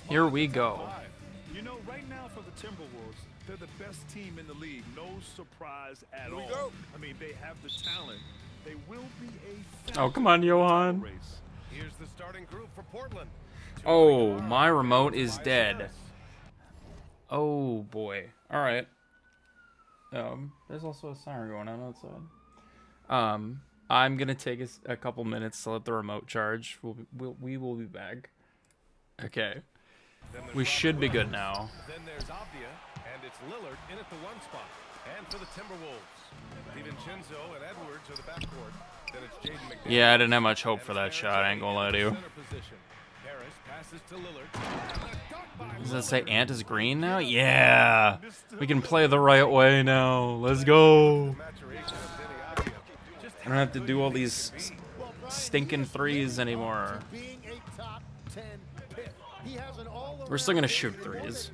here we go. You know, right now for the Timberwolves, they're the best team in the league. No surprise at all. Go. I mean, they have the talent. They will be a Oh, come on, Johan. race. Here's the starting group for Portland. Oh, my remote is dead. Oh, boy. All right. There's also a siren going on outside. I'm going to take a couple minutes to let the remote charge. We will be back. Okay. We should be good now. Then there's Avdia, and it's Lillard in at the 1 spot. And for the Timberwolves, DiVincenzo and Edwards are the backcourt. Then it's Jaden McDaniels. Yeah, I didn't have much hope for that shot, I ain't gonna lie to you. Harris passes to Lillard. Does that say Ant is green now? Yeah! We can play the right way now. Let's go! I don't have to do all these stinking threes anymore. We're still gonna shoot threes.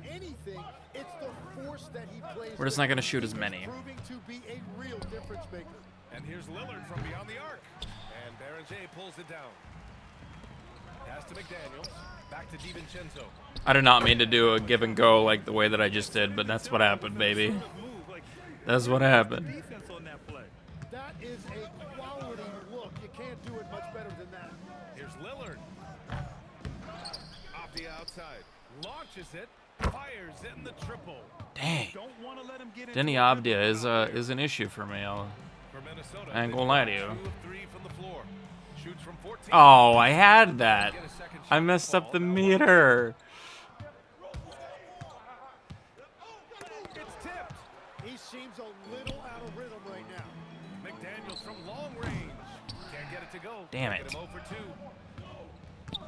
We're just not gonna shoot as many. And here's Lillard from beyond the arc. And Baron J pulls it down. Pass to McDaniels. Back to DiVincenzo. I did not mean to do a give and go like the way that I just did, but that's what happened, baby. That's what happened. Defense on that play. That is a quality look. You can't do it much better than that. Here's Lillard. Off the outside. Launches it. Fires in the triple. Dang. Don't want to let him get Denny Abdia is an issue for me. For Minnesota, I ain't gonna lie to you. 2 of 3 from the floor. Shoots from 14. Oh, I had that. I messed up the meter. It's tipped. He seems a little out of rhythm right now. McDaniels from long range. Can't get it to go. Damn Get it. him 0 for 2.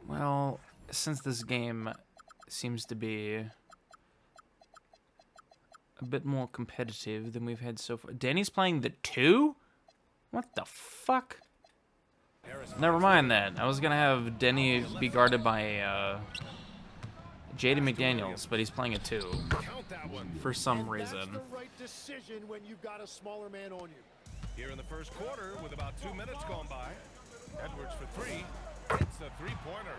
Well, since this game seems to be a bit more competitive than we've had so far. Danny's playing the 2? What the fuck? Never mind that. I was gonna have Denny be guarded by Jaden McDaniels, but he's playing a 2 Count that one. for some And reason. That's the right decision when you've got a smaller man on you. Here in the first quarter with about 2 minutes gone by. Edwards for 3. It's a 3-pointer.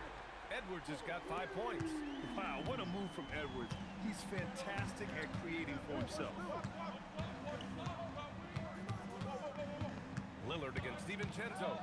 Edwards has got 5 points. Wow, what a move from Edwards. He's fantastic at creating for himself. Lillard against DiVincenzo.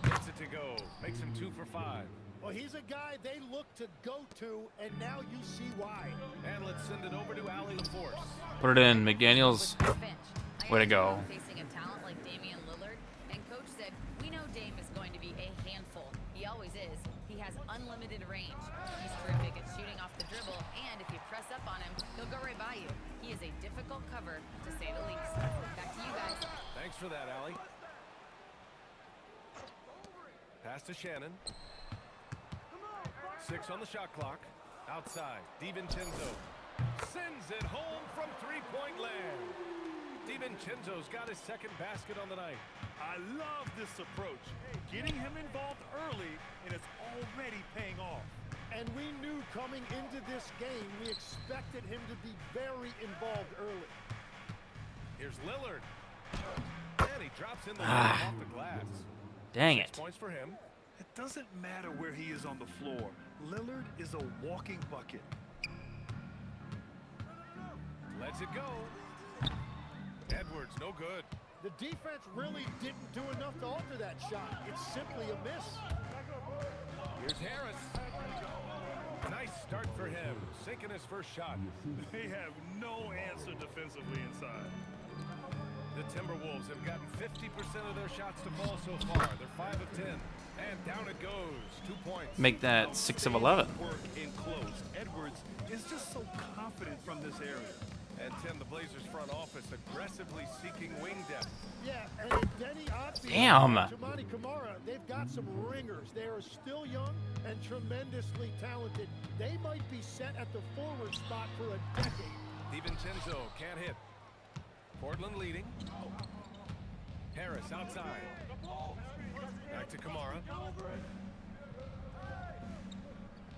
Gets it to go. Makes him 2 for 5. Well, he's a guy they look to go to, and now you see why. And let's send it over to Allie LaForce. Put it in, McDaniels. Bench. Way to go. Facing a talent like Damian Lillard, and coach said, "We know Dame is going to be a handful. He always is. He has unlimited range. He's terrific at shooting off the dribble, and if you press up on him, he'll go right by you. He is a difficult cover, to say the least." Back to you guys. Thanks for that, Allie. Pass to Shannon. 6 on the shot clock. Outside, DiVincenzo sends it home from 3-point land. DiVincenzo's got his second basket on the night. I love this approach. Getting him involved early, and it's already paying off. And we knew coming into this game, we expected him to be very involved early. Here's Lillard. And he drops in the off the glass. Dang 6 it. points for him. It doesn't matter where he is on the floor. Lillard is a walking bucket. Lets it go. Edwards, no good. The defense really didn't do enough to alter that shot. It's simply a miss. Here's Harris. Nice start for him, sinking his first shot. They have no answer defensively inside. The Timberwolves have gotten 50% of their shots to fall so far. They're 5 of 10. And down it goes. 2 points. Make that 6 of 11. Work in close. Edwards is just so confident from this area. And Tim, the Blazers front office aggressively seeking wing depth. Yeah, and Denny Opti Damn. and Toumani Camara, they've got some ringers. They are still young and tremendously talented. They might be set at the forward spot for a decade. DiVincenzo can't hit. Portland leading. Harris outside. Back to Camara.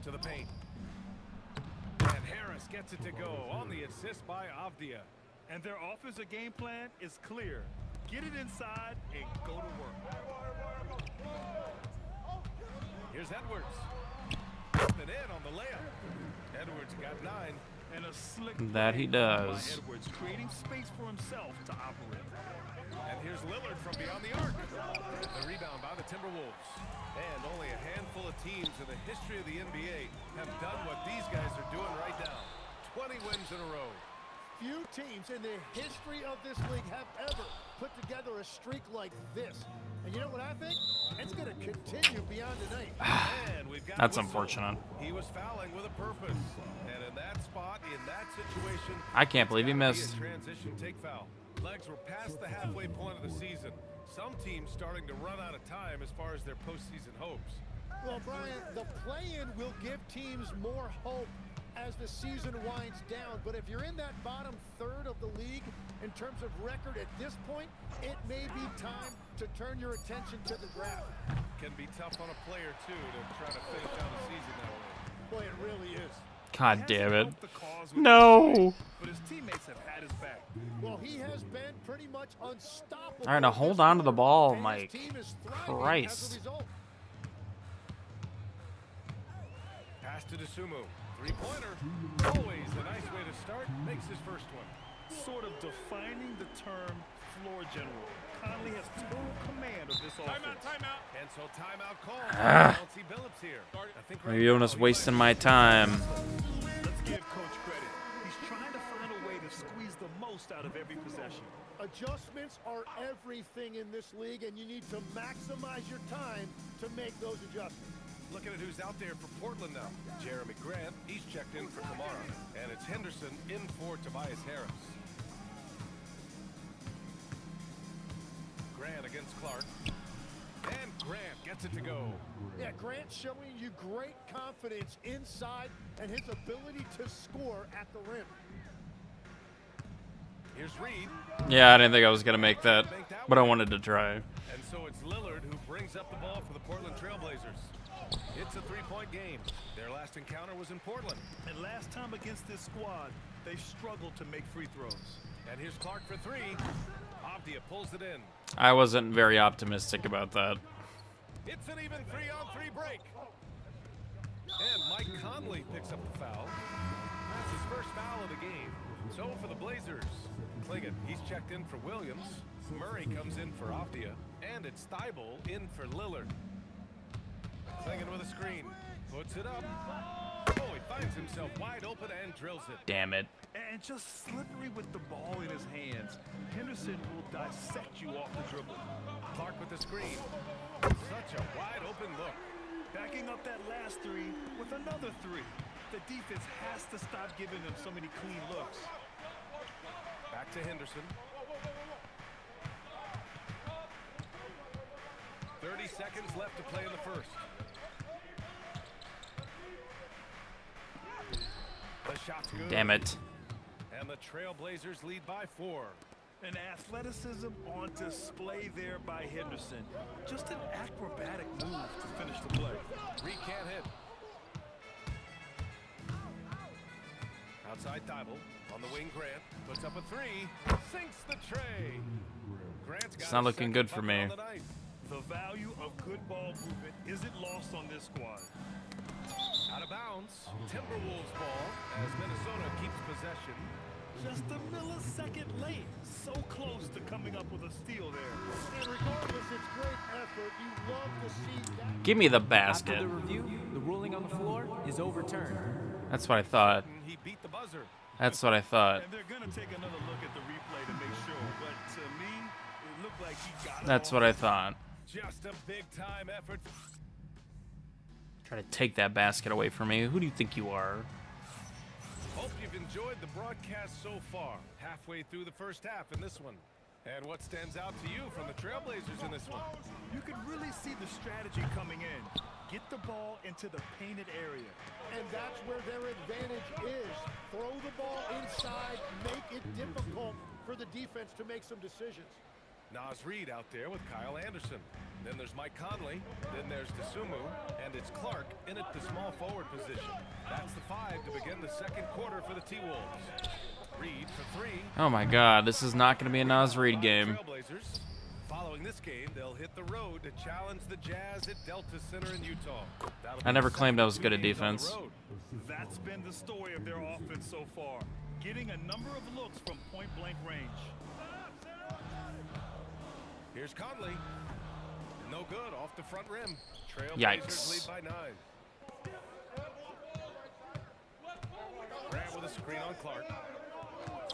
To the paint. And Harris gets it to go on the assist by Avdia. And their offensive game plan is clear. Get it inside and go to work. Here's Edwards. Up and in on the layup. Edwards got 9. And a slick That he play by does. Edwards, creating space for himself to operate. And here's Lillard from beyond the arc. The rebound by the Timberwolves. And only a handful of teams in the history of the NBA have done what these guys are doing right now. 20 wins in a row. Few teams in the history of this league have ever put together a streak like this. And you know what I think? It's going to continue beyond tonight. And we've got That's a whistle. unfortunate. He was fouling with a purpose. And in that spot, in that situation, I can't believe he it's gotta be missed. a transition take foul. Legs were past the halfway point of the season. Some teams starting to run out of time as far as their postseason hopes. Well, Brian, the play-in will give teams more hope as the season winds down. But if you're in that bottom third of the league in terms of record at this point, it may be time to turn your attention to the draft. Can be tough on a player, too, to try to finish out the season that way. Boy, it really is. God He damn hasn't it. helped the cause with No. his play, but his teammates have had his back. Well, he has been pretty much unstoppable. All right, now this hold on to the quarter, ball, and his Mike. team is thriving Christ. as a result. Pass to Dosunmu. Three-pointer. Always a nice way to start. Makes his first one. Sort of defining the term floor general. Conley has total command of this offense. Timeout. And so timeout call. Ah. I don't see Billups here. I think Are you just wasting my time? Let's give Coach credit. He's trying to find a way to squeeze the most out of every possession. Adjustments are everything in this league, and you need to maximize your time to make those adjustments. Looking at who's out there for Portland now. Jeremy Grant, he's checked in for Kamara. And it's Henderson in for Tobias Harris. Grant against Clark. And Grant gets it to go. Yeah, Grant showing you great confidence inside and his ability to score at the rim. Here's Reed. Yeah, I didn't think I was going to make that, but I wanted to try. And so it's Lillard who brings up the ball for the Portland Trailblazers. It's a three-point game. Their last encounter was in Portland. And last time against this squad, they struggled to make free throws. And here's Clark for three. Avdia pulls it in. I wasn't very optimistic about that. It's an even 3-on-3 break. And Mike Conley picks up the foul. That's his first foul of the game. So for the Blazers, Clingan, he's checked in for Williams. Murray comes in for Avdia. And it's Thibault in for Lillard. Clingan with a screen. Puts it up. Oh, he finds himself wide open and drills it. Damn it. And just slippery with the ball in his hands. Henderson will dissect you off the dribble. Clark with the screen. Such a wide open look. Backing up that last three with another three. The defense has to stop giving them so many clean looks. Back to Henderson. 30 seconds left to play in the first. The shot's good. Damn it. And the Trailblazers lead by 4. An athleticism on display there by Henderson. Just an acrobatic move to finish the play. Reed can't hit. Outside Thibault. On the wing, Grant. Puts up a three. Sinks the tray. Grant's got It's not his looking second good for bucket me. on the night. The value of good ball movement isn't lost on this squad. Out of bounds. Timberwolves ball as Minnesota keeps possession. Just a millisecond late. So close to coming up with a steal there. And regardless, it's great effort. You love to see that. Give me the After basket. the review, the ruling on the floor is overturned. That's what I thought. He beat the buzzer. That's what I thought. And they're going to take another look at the replay to make sure. But to me, it looked like he got it. That's what I thought. Just a big-time effort. Try to take that basket away from me. Who do you think you are? Hope you've enjoyed the broadcast so far. Halfway through the first half in this one. And what stands out to you from the Trailblazers in this one? You can really see the strategy coming in. Get the ball into the painted area. And that's where their advantage is. Throw the ball inside, make it difficult for the defense to make some decisions. Nas Reed out there with Kyle Anderson. Then there's Mike Conley. Then there's DeSumo. And it's Clark in at the small forward position. That's the 5 to begin the second quarter for the T-Wolves. Reed for 3. Oh my god, this is not going to be a Nas Reed game. Trailblazers. Following this game, they'll hit the road to challenge the Jazz at Delta Center in Utah. I never claimed I was good at defense. That's been the story of their offense so far. Getting a number of looks from point-blank range. Here's Conley. No good off the front rim. Trailblazers Yikes. lead by 9. Grant with a screen on Clark.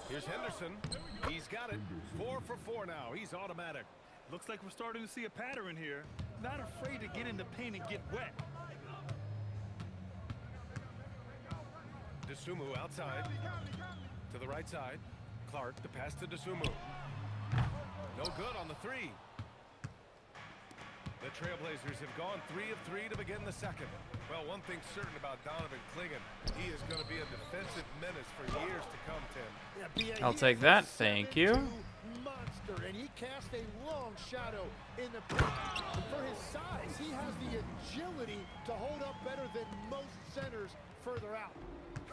Here's Henderson. He's got it. 4 for 4 now. He's automatic. Looks like we're starting to see a pattern here. Not afraid to get in the paint and get wet. DeSumo outside. To the right side. Clark, the pass to DeSumo. No good on the 3. The Trailblazers have gone 3 of 3 to begin the second. Well, one thing's certain about Donovan Clingan. He is going to be a defensive menace for years to come, Tim. Yeah, I'll take that, thank you. Monster, and he cast a long shadow in the paint. For his size, he has the agility to hold up better than most centers further out.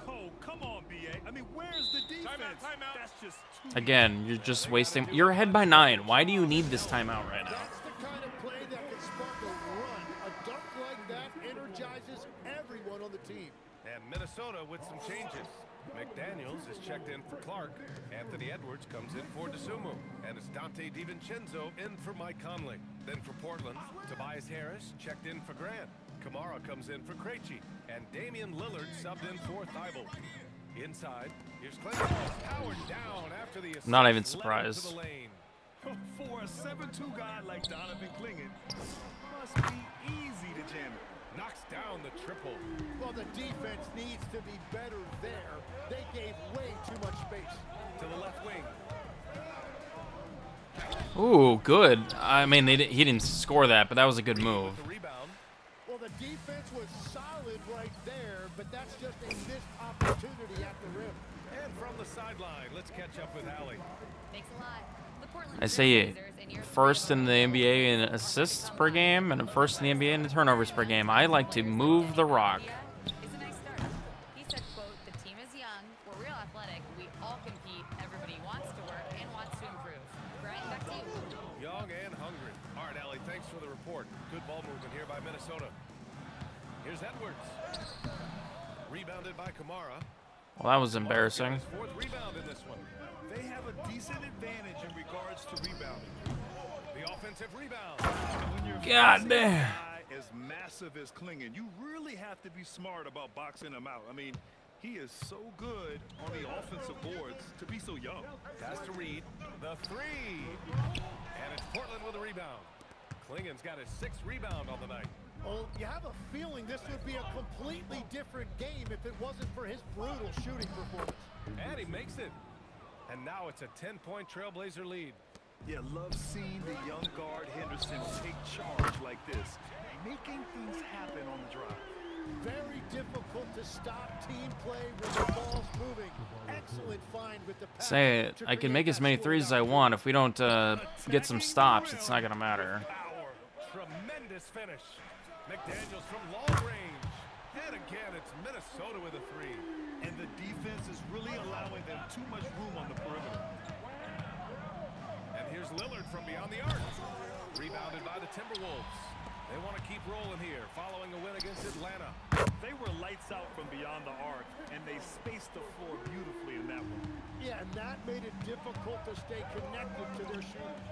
Oh, come on, BA. I mean, where's the defense? Timeout. That's just too Again, you're just wasting. You're ahead by 9. Why do you need this timeout right now? That's the kind of play that can spark a run. A dunk like that energizes everyone on the team. And Minnesota with some changes. McDaniels is checked in for Clark. Anthony Edwards comes in for DeSumo. And it's Dante DiVincenzo in for Mike Conley. Then for Portland, Tobias Harris checked in for Grant. Kamara comes in for Krejci. And Damian Lillard subbed in for Thibault. Inside, here's Clinton. Powered down after the assist. Not even led to surprised. the lane. For a 7'2" guy like Donovan Clingan, must be easy to jam it. Knocks down the triple. Well, the defense needs to be better there. They gave way too much space. To the left wing. Ooh, good. I mean, he didn't score that, but that was a good move. The rebound. Well, the defense was solid right there, but that's just a missed opportunity at the rim. And from the sideline, let's catch up with Allie. Thanks a lot. The Portland I say Trailblazers in year first in the NBA in assists per game and first in the NBA in turnovers per game. I like to move the rock. It's a nice start. He said, quote, "The team is young, we're real athletic, we all compete, everybody wants to work and wants to improve." Brian, back to you. Young and hungry. All right, Allie, thanks for the report. Good ball movement here by Minnesota. Here's Edwards. Rebounded by Kamara. Well, that was embarrassing. His 4th rebound in this one. They have a decent advantage in regards to rebounding. The offensive rebound. When you're God facing damn. a guy as massive as Clingan, you really have to be smart about boxing him out. I mean, he is so good on the offensive boards to be so young. Pass to Reed. The 3. And it's Portland with a rebound. Clingan's got his 6th rebound on the night. Oh, you have a feeling this would be a completely different game if it wasn't for his brutal shooting performance. And he makes it. And now it's a 10-point Trailblazer lead. Yeah, love seeing the young guard Henderson take charge like this, making things happen on the drive. Very difficult to stop team play when the ball's moving. Excellent find with the pass. Say it. I can make as many threes as I want. If we don't get some stops, it's not gonna matter. Power. Tremendous finish. McDaniels from long range. And again, it's Minnesota with a 3. And the defense is really allowing them too much room on the perimeter. And here's Lillard from beyond the arc. Rebounded by the Timberwolves. They want to keep rolling here, following a win against Atlanta. They were lights out from beyond the arc, and they spaced the floor beautifully in that one. Yeah, and that made it difficult to stay connected to their shooters.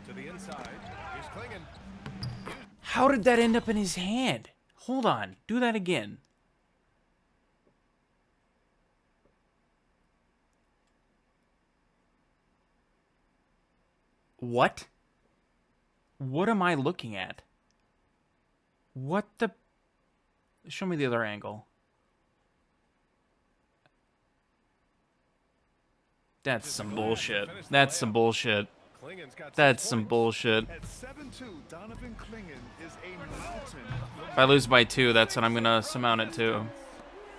To the inside. Here's Klingon. How did that end up in his hand? Hold on. Do that again. What? What am I looking at? What the... Show me the other angle. That's some bullshit. That's some bullshit. Klingon's got 6 That's some points. bullshit. At 7-2, Donovan Klingon is a mountain. If I lose by 2, that's what I'm gonna surmount it to.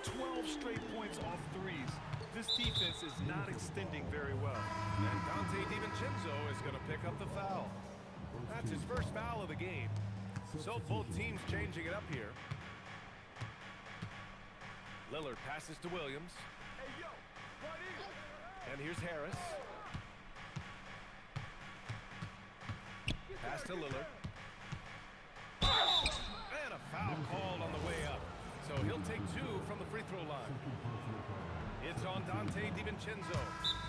12 straight points off threes. This defense is not extending very well. And Dante DiVincenzo is going to pick up the foul. That's his first foul of the game. So both teams changing it up here. Lillard passes to Williams. And here's Harris. Pass to Lillard. And a foul called on the way up. So he'll take 2 from the free throw line. It's on Dante DiVincenzo.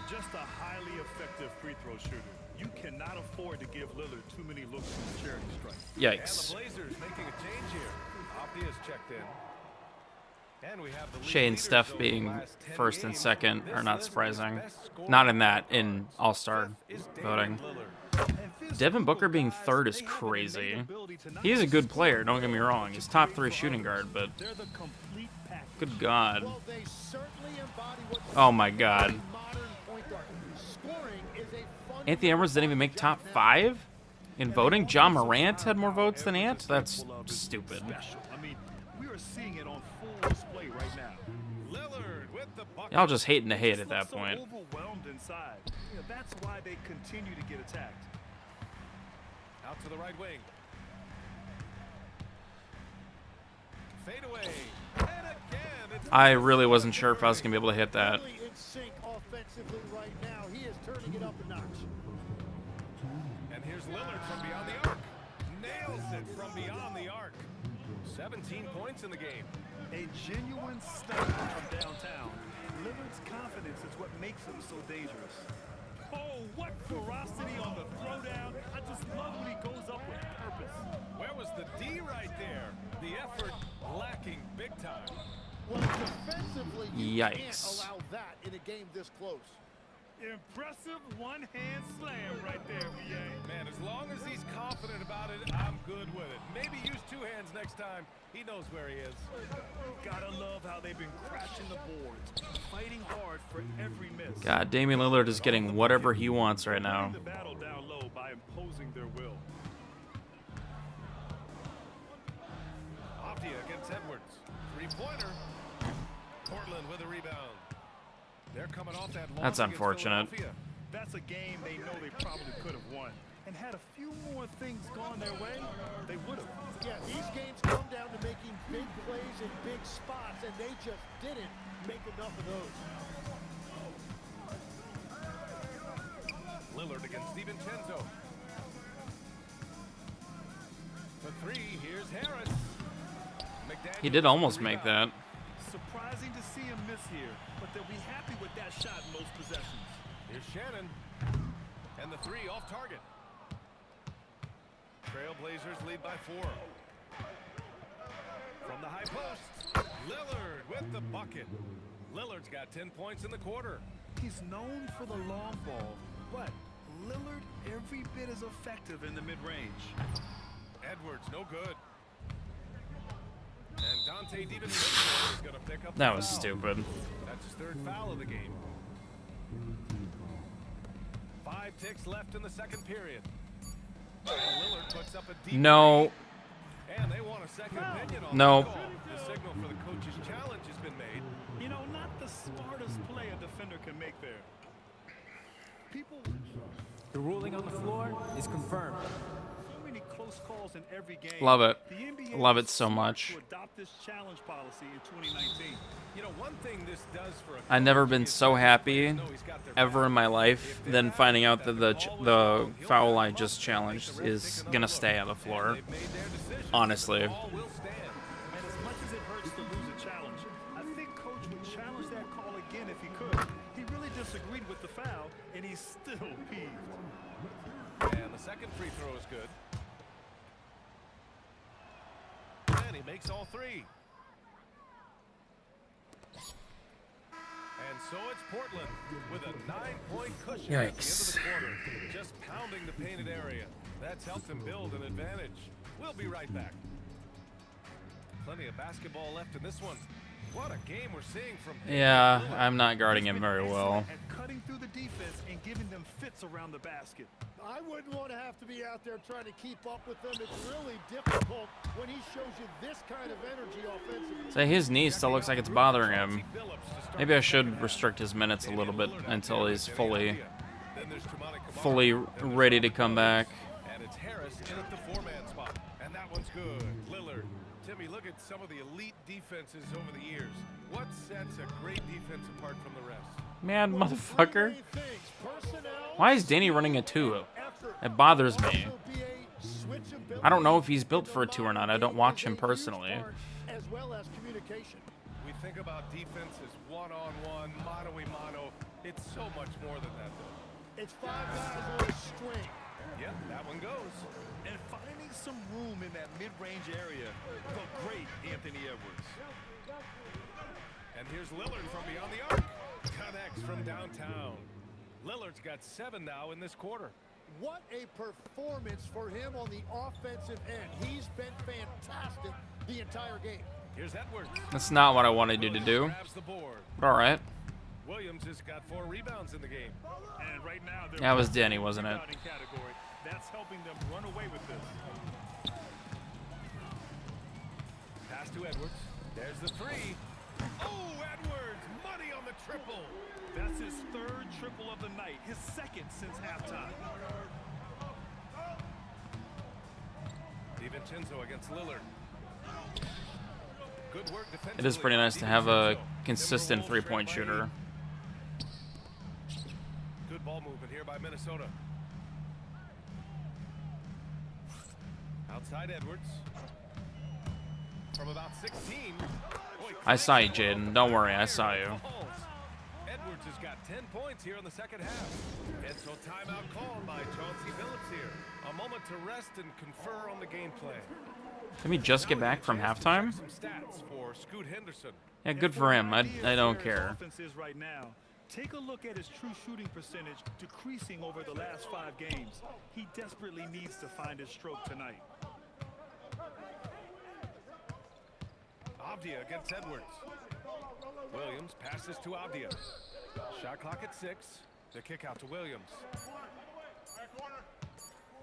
Just a highly effective free throw shooter. You cannot afford to give Lillard too many looks in the charity strike. Yikes. And the Blazers making a change here. Opti is checked in. And we have the league Shea and leaders Steph over being the last 10 first and games. second This are not list is surprising. best scorer Not in that, in All-Star is voting. Damian Lillard. Devin Booker being third is crazy. He's a good player, don't get me wrong. He's top 3 shooting guard, but They're the complete package. good God. Well, they certainly embody what Oh my God. modern point guard. Scoring is a Anthony Edwards didn't even make top 5 in voting? John Morant had more votes than Ant? That's stupid. Special. I mean, we are seeing it on full display right now. Lillard with the bucket. Y'all just hating to hate Just at that look so point. overwhelmed inside. You know, that's why they continue to get attacked. Out to the right wing. Fade away. And again, it's I really wasn't sure if I was going to be able to hit that. really in sync offensively right now. He is turning it up a notch. And here's Lillard from beyond the arc. Nails it from beyond the arc. 17 points in the game. A genuine sniper from downtown. Lillard's confidence is what makes him so dangerous. Oh, what ferocity on the throwdown. I just love when he goes up with purpose. Where was the D right there? The effort lacking big time. Well, defensively, you Yikes. can't allow that in a game this close. Impressive one-hand slam right there, VA. Man, as long as he's confident about it, I'm good with it. Maybe use 2 hands next time. He knows where he is. Gotta love how they've been crashing the boards, fighting hard for every miss. God, Damian Lillard is getting whatever he wants right now. The battle down low by imposing their will. Optia against Edwards. 3-pointer. Portland with a rebound. They're coming off that loss That's against unfortunate. Philadelphia. That's a game they know they probably could have won. And had a few more things gone their way, they would have. Yeah, these games come down to making big plays in big spots, and they just didn't make enough of those. Lillard against DiVincenzo. For 3, here's Harris. McDaniels He did almost with the make rebound. that. Surprising to see him miss here, but they'll be happy with that shot in most possessions. Here's Shannon. And the 3 off target. Trailblazers lead by 4. From the high post, Lillard with the bucket. Lillard's got 10 points in the quarter. He's known for the long ball, but Lillard every bit as effective in the mid-range. Edwards, no good. And Dante DiVincenzo is going to pick up the That was foul. stupid. That's his 3rd foul of the game. 5 ticks left in the second period. And Lillard puts up a deep No. lead. And they want a second opinion on No. the call. The signal for the coach's challenge has been made. You know, not the smartest play a defender can make there. People, The ruling on the floor is confirmed. so many close calls in every game. Love it. The NBA NBA Love it so much. to adopt this challenge policy in 2019. You know, one thing this does for a I've never coach been is so let his happy players know he's got their ever in back. my life If they than have finding out that that call was the wrong, he'll foul back I them up just and make challenged the ref is take gonna another stay look. on the And floor. they've made their decision. Honestly. The call will stand. And as much as it hurts to lose a challenge, I think Coach would challenge that call again if he could. He really disagreed with the foul, and he's still peeved. And the second free throw is good. And he makes all three. And so it's Portland with a 9-point cushion at the end of Yikes. the quarter. Just pounding the painted area. That's helped them build an advantage. We'll be right back. Plenty of basketball left in this one. What a game we're seeing from Yeah, I'm not guarding him very Excellent well. at cutting through the defense and giving them fits around the basket. I wouldn't want to have to be out there trying to keep up with them. It's really difficult when he shows you this kind of energy offensively. So his knee still looks like it's bothering him. Maybe I should restrict his minutes a little bit until he's fully ready to come back. And it's Harris in at the four-man spot. And that one's good. Lillard. Timmy, look at some of the elite defenses over the years. What sets a great defense apart from the rest? Man, motherfucker. Why is Danny running a 2? It bothers me. I don't know if he's built for a 2 or not. I don't watch him personally. As well as communication. We think about defense as one-on-one, mano-a-mano. It's so much more than that, though. It's 5 guys on a string. Yep, that one goes. And finding some room in that mid-range area, the great Anthony Edwards. And here's Lillard from beyond the arc. Connects from downtown. Lillard's got 7 now in this quarter. What a performance for him on the offensive end. He's been fantastic the entire game. Here's Edwards. That's not what I wanted you to do. Grabs the board. But alright. Williams has got 4 rebounds in the game. And right now, they're That was Danny, wasn't it? rebounding category. That's helping them run away with this. Pass to Edwards. There's the 3. Oh, Edwards! Money on the triple. That's his 3rd triple of the night, his 2nd since halftime. DiVincenzo against Lillard. Good work defensively. It is pretty nice to have a DiVincenzo. consistent Timberwolves 3-point trail by shooter. 8. Good ball movement here by Minnesota. Outside Edwards. From about 16. Boy, I saw you, Jaden. Don't worry, I saw you. Edwards has got 10 points here in the second half. And so timeout called by Chauncey Billups here. A moment to rest and confer on the game plan. Did we just get back from halftime? Some stats for Scoot Henderson. Yeah, good for him. I don't care. Offense is right now. Take a look at his true shooting percentage decreasing over the last 5 games. He desperately needs to find his stroke tonight. Avdia against Edwards. Williams passes to Avdia. Shot clock at 6. The kick out to Williams.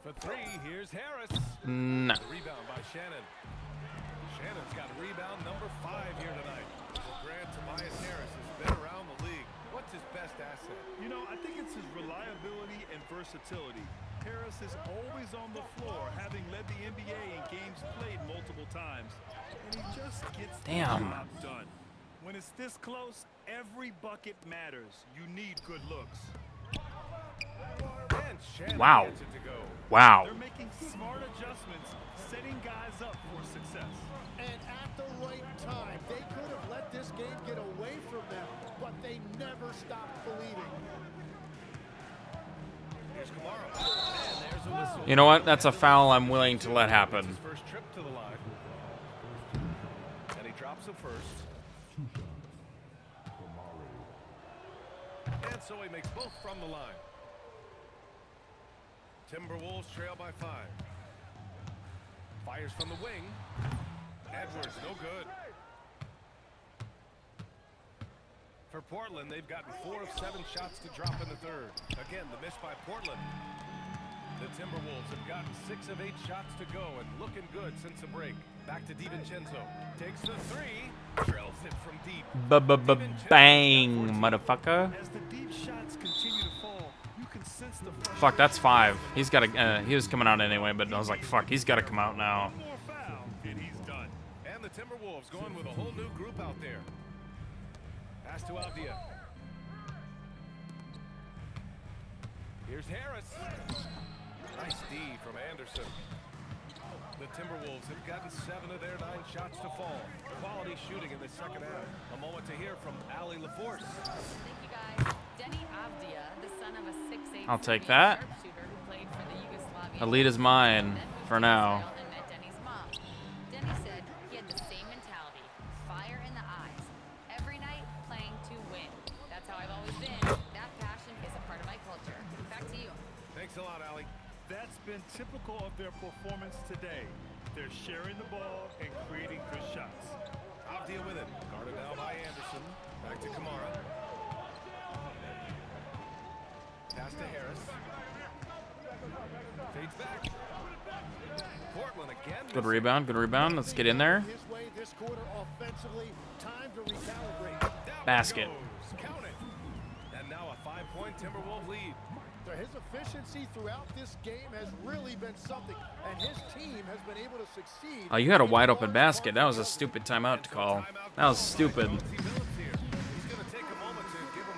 For 3, here's Harris. No. The rebound by Shannon. Shannon's got rebound number 5 here tonight. Well, Grant, Tobias Harris has been around the league. What's his best asset? You know, I think it's his reliability and versatility. Harris is always on the floor, having led the NBA in games played multiple times. And he just gets the Damn. job done. When it's this close, every bucket matters. You need good looks. And Shannon Wow. gets it to go. Wow. They're making smart adjustments, setting guys up for success. And at the right time, they could have let this game get away from them, but they never stopped believing. Here's Kamara. And there's a whistle. You know what? That's a foul I'm willing to let His happen. first trip to the line. And he drops it first. And so he makes both from the line. Timberwolves trail by 5. Fires from the wing. Edwards, no good. For Portland, they've gotten 4 of 7 shots to drop in the 3rd. Again, the miss by Portland. The Timberwolves have gotten 6 of 8 shots to go and looking good since the break. Back to DiVincenzo. Takes the 3. Trails it from deep. Bang, motherfucker. As the deep shots continue to fall, you can sense the Fuck, that's 5. He's got to. He was coming out anyway, but I was like, fuck, he's got to come out now. One more foul, and he's Timberwolves going with a whole new group out there. Pass to Avdia. Here's Harris. Nice D from Anderson. The Timberwolves have gotten 7 of their 9 shots to fall. Quality shooting in the second half. A moment to hear from Ali LaForce. Thank you, guys. Denny Avdia, the son of a 6'8" I'll take that. sharpshooter who played for the Yugoslavian The lead is mine for now. and met Denny's mom. Denny said he had the same mentality, fire in the eyes. Every night playing to win. That's how I've always been. That passion is a part of my culture. Back to you. Thanks a lot, Ali. That's been typical of their performance today. They're sharing the ball and creating good shots. Avdia with it. Guarded now by Anderson. Back to Kamara. Pass to Harris. Fades back. Portland again. Good rebound. Good rebound. Let's get in there. His way this quarter offensively. Time to recalibrate. Down Basket. goes. Count it. And now a 5-point Timberwolves lead. So his efficiency throughout this game has really been something, and his team has been able to succeed. Oh, you had a wide open basket. That was a stupid timeout to call. That was stupid.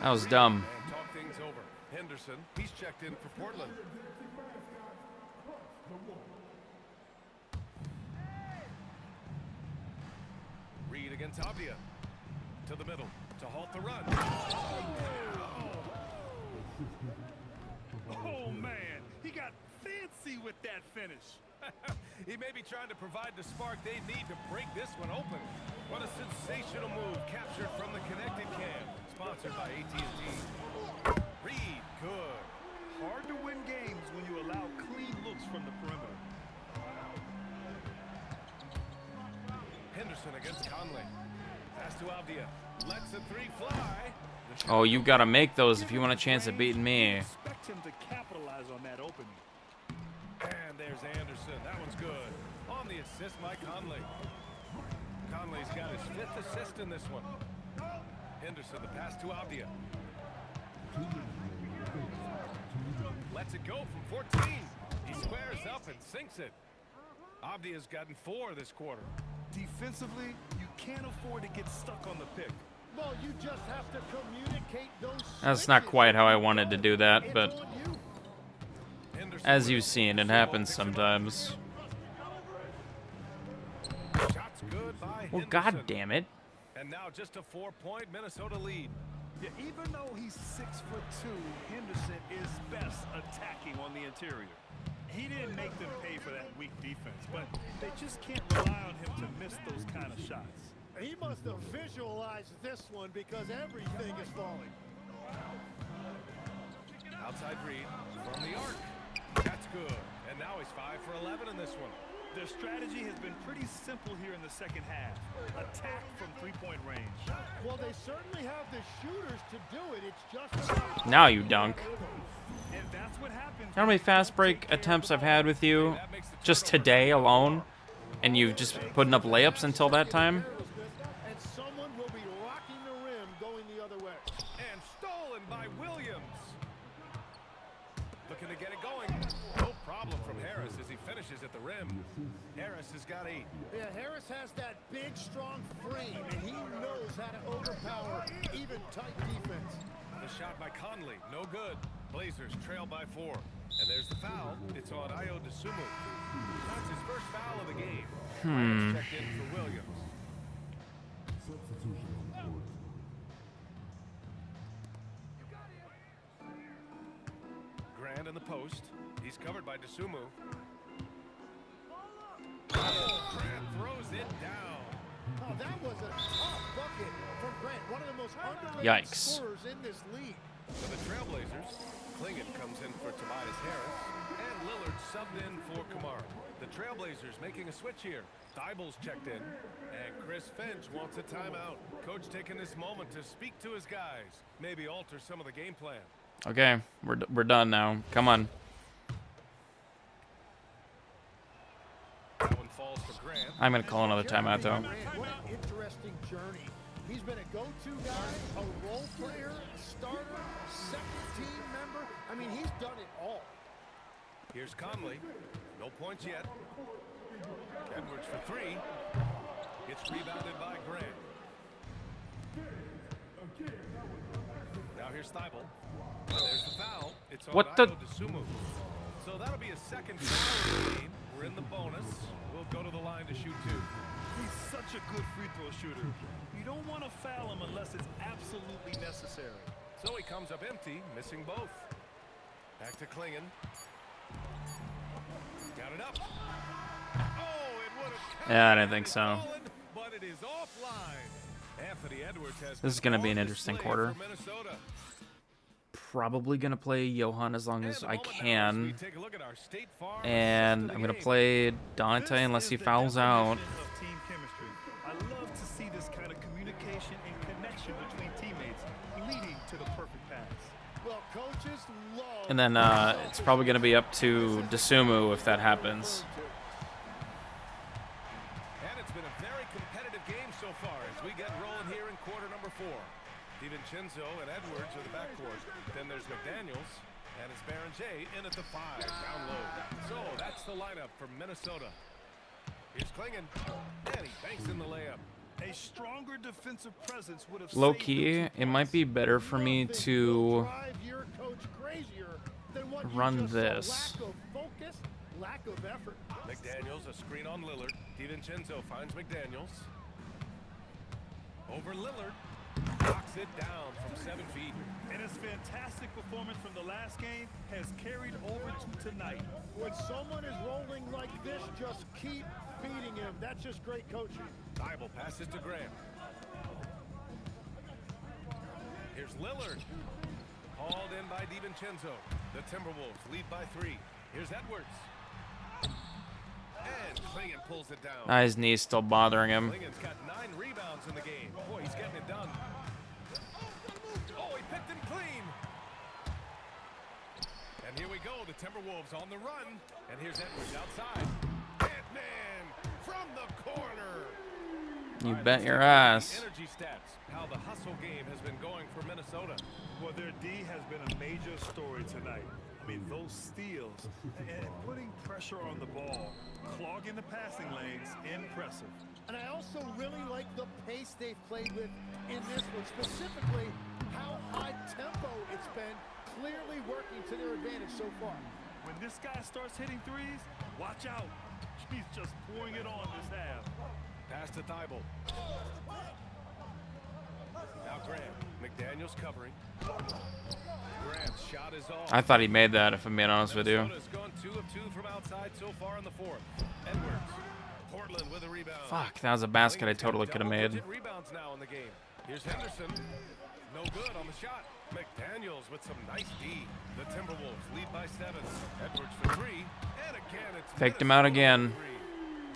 That was dumb. And talk things over. Henderson, he's checked in for Portland. Reed against Avdia. To the middle to halt the run. Oh, man. He got fancy with that finish. He may be trying to provide the spark they need to break this one open. What a sensational move captured from the connected cam. Sponsored by AT&T. Reed, good. Hard to win games when you allow clean looks from the perimeter. Henderson against Conley. Pass to Avdia. Lets the 3 fly. Oh, you got to make those if you want a chance at beating me. Expect him to capitalize on that opening. And there's Anderson. That one's good. On the assist by Conley. Conley's got his 5th assist in this one. Henderson, the pass to Avdia. Lets it go from 14. He squares up and sinks it. Avdia's gotten 4 this quarter. Defensively, you can't afford to get stuck on the pick. Well, you just have to communicate those. That's not quite how I wanted to do that, but It's on you. Henderson as with you've it. seen, it happens sometimes. Shots good by Well, Henderson. god damn it. And now just a 4-point Minnesota lead. Yeah, even though he's 6'2", Henderson is best attacking on the interior. He didn't make them pay for that weak defense, but they just can't rely on him to miss those kind of shots. He must have visualized this one because everything is falling. Outside Reed from the arc. That's good. And now he's 5 for 11 in this one. Their strategy has been pretty simple here in the second half. Attack from three-point range. Well, they certainly have the shooters to do it. It's just about Now you dunk. And that's what happens. You know how many fast break attempts I've had with you just today alone? And you've just putting up layups until that time? and someone will be rocking the rim going the other way. And stolen by Williams. Looking to get it going. No problem from Harris as he finishes at the rim. Harris has got 8. Yeah, Harris has that big, strong frame, and he knows how to overpower even tight defense. The shot by Conley, no good. Blazers trail by 4. And there's the foul. It's on Ayo Dosunmu. That's his first foul of the game. Checked in for Williams. Grant in the post. He's covered by Dosunmu. Oh, Grant throws it down. Oh, that was a tough bucket from Grant, one of the most underrated Yikes. scorers in this league. For the Trailblazers, Klingon comes in for Tobias Harris, and Lillard subbed in for Kamara. The Trailblazers making a switch here. Thibault's checked in, and Chris Finch wants a timeout. Coach taking this moment to speak to his guys, maybe alter some of the game plan. Okay, we're done now. Come on. That one falls for Grant. I'm going to call another timeout, though. Grant, what an interesting journey. He's been a go-to guy, a role player, a starter, second-team member. I mean, he's done it all. Here's Conley. No points yet. Edwards for 3. It's rebounded by Grant. Now here's Thibault. There's the foul. It's on What the? Sumu. So that'll be a second foul in the game. We're in the bonus. We'll go to the line to shoot 2. He's such a good free throw shooter. You don't want to foul him unless it's absolutely necessary. So he comes up empty, missing both. Back to Klingon. Got it up. Oh, it would have. Yeah, I didn't think so. Fallen, but it is offline. Anthony Edwards has This is going to be an on interesting display quarter. for Minnesota. Probably going to play Johan as long as And I the moment now, as can. we take a look at our State Farm And assist to I'm the going to game. play Dante unless he fouls out. Of team chemistry. I love to see this kind of communication and connection between teammates leading to the perfect pass. Well, coaches love. And then it's probably going to be up to Dosunmu if that happens. And it's been a very competitive game so far as we get rolling here in quarter number 4. DiVincenzo and Edwards are the backcourt. Then there's McDaniels, and it's Baron J in at the 5, down low. So that's the lineup for Minnesota. Here's Klingon, and he banks in the layup. A stronger defensive presence would have Low saved key, them 2 it might points. be better for me to Drive your coach crazier than what you run just saw. this. Lack of focus, lack of effort. McDaniels, a screen on Lillard. DiVincenzo finds McDaniels. Over Lillard. Knocks it down from 7 feet. And his fantastic performance from the last game has carried over to tonight. When someone is rolling like this, just keep feeding him. That's just great coaching. Thibault passes to Graham. Here's Lillard. Hauled in by DiVincenzo. The Timberwolves lead by 3. Here's Edwards. And Klingon pulls it down. His knee's still bothering him. Klingon's got 9 rebounds in the game. Boy, he's getting it done. Oh, he picked him clean. And here we go. The Timberwolves on the run. And here's Edwards outside. Ant-Man from the corner. You All right, bet let's your take a look at ass. the energy stats. How the hustle game has been going for Minnesota. Well, their D has been a major story tonight. I mean, those steals and putting pressure on the ball, clogging the passing lanes, impressive. And I also really like the pace they've played with in this one, specifically how high tempo it's been, clearly working to their advantage so far. When this guy starts hitting threes, watch out. He's just pouring it on this half. Pass to Thibault. Now Grant. McDaniels covering. Grant's shot is off. I thought he made that, if I'm being honest with you. Minnesota's gone 2 of 2 from outside so far in the 4th. Edwards. Portland with a rebound. Fuck, that was a basket I Klingon's got totally could have made. double-digit rebounds now in the game. Here's Henderson. No good on the shot. McDaniels with some nice D. The Timberwolves lead by 7. Edwards for 3. And again, it's Faked him out Minnesota again. for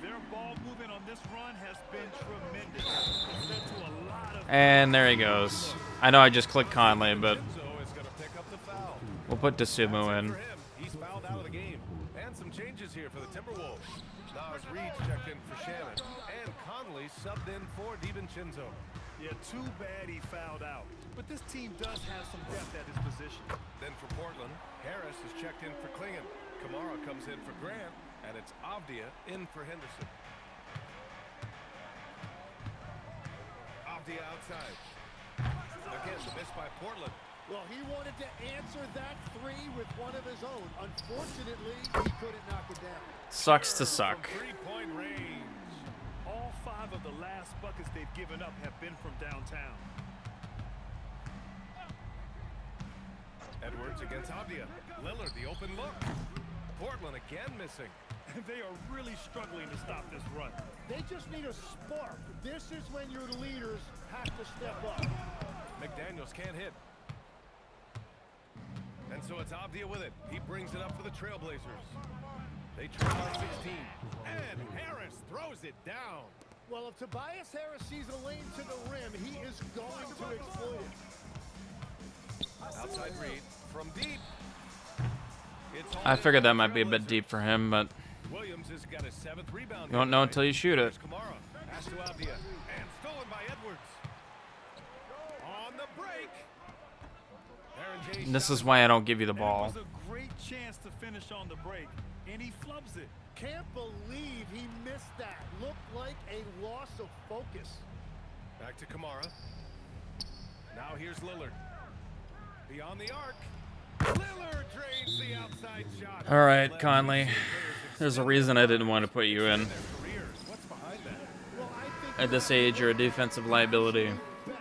3. Their ball movement on this run has been tremendous. It's led to a lot of And there he goes. I know I just clicked Conley, but Enzo is going to pick up the foul. we'll put Dosunmu That's it in. for him. He's fouled out of the game. And some changes here for the Timberwolves. Nas Reed checked in for Shannon. And Conley subbed in for DiVincenzo. Yeah, too bad he fouled out. But this team does have some depth at his position. Then for Portland, Harris is checked in for Klingon. Kamara comes in for Grant. And it's Avdia in for Henderson. Avdia outside. Again, the miss by Portland. Well, he wanted to answer that 3 with one of his own. Unfortunately, he couldn't knock it down. Sucks to suck. From 3-point range. All 5 of the last buckets they've given up have been from downtown. Edwards against Avdia. Lillard, the open look. Portland again missing. And they are really struggling to stop this run. They just need a spark. This is when your leaders have to step up. McDaniels can't hit. And so it's Avdia with it. He brings it up for the Trailblazers. They trail by 16. And Harris throws it down. Well, if Tobias Harris sees a lane to the rim, he is going to exploit it. Outside Reed from deep. It's I figured that might be a bit deep for him, but Williams has got his 7th rebound. you don't know until you shoot it. Here's Kamara. Pass to Avdia. And stolen by Edwards. On the break. Baron J This shot is why I don't give you the And it ball. was a great chance to finish on the break, and he flubs it. Can't believe he missed that. Looked like a loss of focus. Back to Kamara. Now here's Lillard. Beyond the arc. Lillard drains the outside shot. All right, Conley. There's a reason I didn't want to put you in. What's behind that? Well, I think At this age, you're a defensive liability. best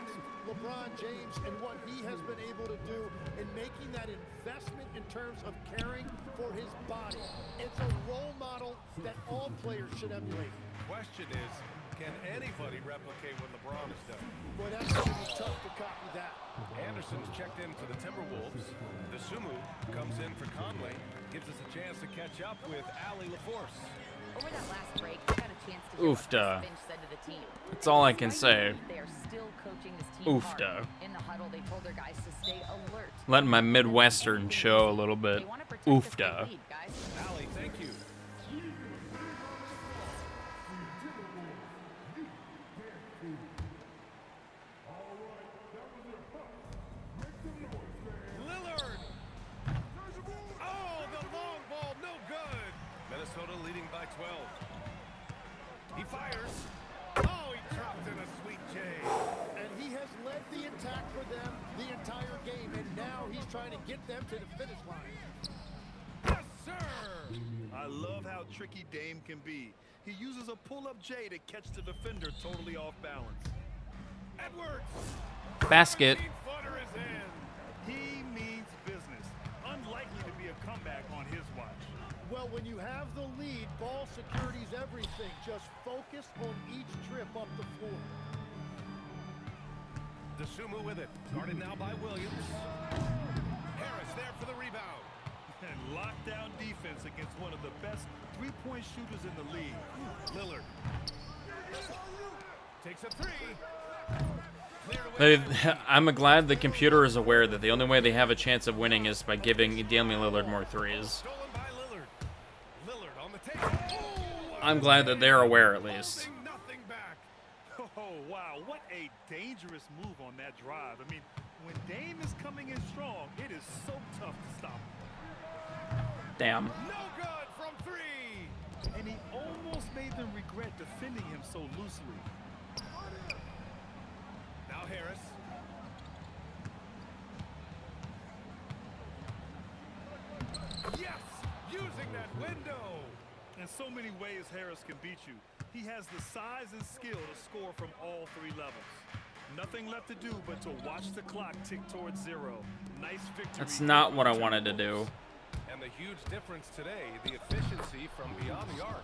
LeBron James and what he has been able to do in making that investment in terms of caring for his body. It's a role model that all players should emulate. Question is, can anybody replicate what LeBron has done? Boy, that's going to be tough to copy that. Anderson's checked in for the Timberwolves. Sumu comes in for Conley. Gives us a chance to catch up with Ali LaForce. Over that last break, I got a chance to hear what Oofda. Finch said to the team. That's all I can say. They are still coaching this team hard. Oofda. In the huddle, they told their guys to stay alert. Letting my Midwestern show a little bit. They want to protect this Oofda. lead, guys. Ali, thank you. Lillard! Oh, the long ball, no good. Minnesota leading by 12. He fires. Oh, he dropped in a sweet J. And he has led the attack for them the entire game, and now he's trying to get them to the finish line. Yes, sir! I love how tricky Dame can be. He uses a pull-up J to catch the defender totally off balance. Edwards! Basket. 13-footer is in. He means business. Unlikely to be a comeback on his watch. Well, when you have the lead, ball security's everything. Just focus on each trip up the floor. DeSumo with it. Guarded now by Williams. Harris there for the rebound. And lockdown defense against one of the best three-point shooters in the league. Lillard. Takes a three. Cleared away. I'm glad the computer is aware that the only way they have a chance of winning is by giving Damian Lillard more threes. Stolen by Lillard. Lillard on the take. Oh, I'm glad that they're aware at least. Nothing back. Oh, wow. What a dangerous move on that drive. I mean, when Dame is coming in strong, it is so tough to stop him. Damn. No good from three. And he almost made them regret defending him so loosely. Now Harris. Yes! Using that window. In so many ways, Harris can beat you. He has the size and skill to score from all three levels. Nothing left to do but to watch the clock tick towards zero. Nice victory. That's not what I wanted to do. And the huge difference today, the efficiency from beyond the arc.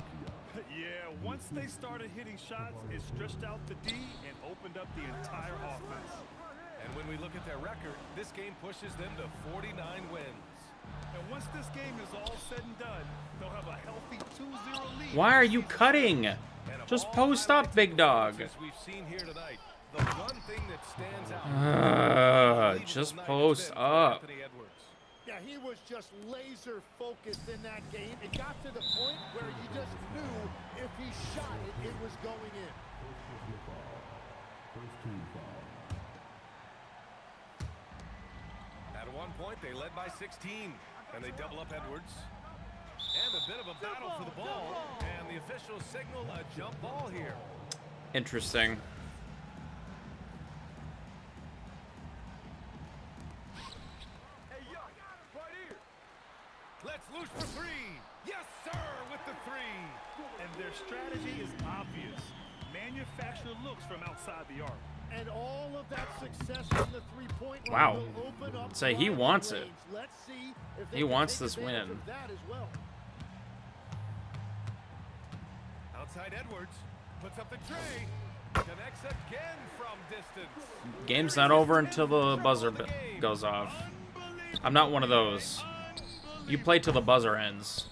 Yeah, once they started hitting shots, it stretched out the D and opened up the entire offense. And when we look at their record, this game pushes them to 49 wins. And once this game is all said and done, they'll have a healthy 2-0 lead. Why are you cutting? And of Just all post up, highlights big dog. performances we've seen here tonight, the one thing that stands out. Just post up. Anthony Edwards. Yeah, he was just laser focused in that game. It got to the point where you just knew if he shot it, it was going in. At one point, they led by 16, and they double up Edwards. And a bit of a battle for the ball, and the officials signal a jump ball here. Interesting. Let's loose for three. Yes, sir, with the three. And their strategy is obvious. Manufacture looks from outside the arc. And all of that success from the three-point line Wow. will open up Say he wide wants range. it. Let's see if they He can wants take this advantage win. of that as well. Outside Edwards puts up the tray. Connects again from distance. Game's not over until the buzzer goes off. I'm not one of those. You play till the buzzer ends.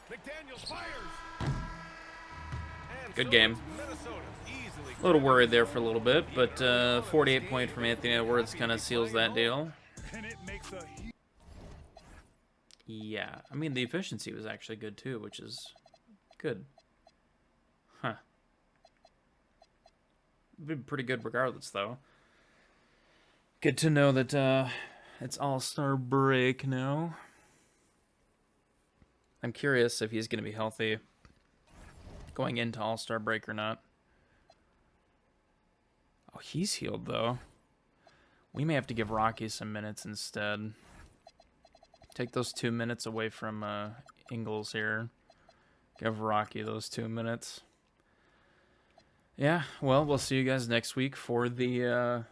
McDaniels fires. And Good so game. it's Minnesota easily A little worried there for a little bit, but 48 point from Anthony Edwards kind of seals that deal. And it makes a huge... Yeah, I mean, the efficiency was actually good too, which is good. Huh. Been pretty good regardless, though. Good to know that It's All-Star break now. I'm curious if he's going to be healthy going into All-Star break or not. Oh, he's healed, though. We may have to give Rocky some minutes instead. Take those 2 minutes away from Ingles here. Give Rocky those 2 minutes. Yeah, well, we'll see you guys next week for the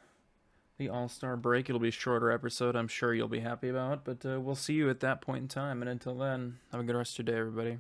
All-Star break. It'll be a shorter episode, I'm sure you'll be happy about. But we'll see you at that point in time. And until then, have a good rest of your day, everybody.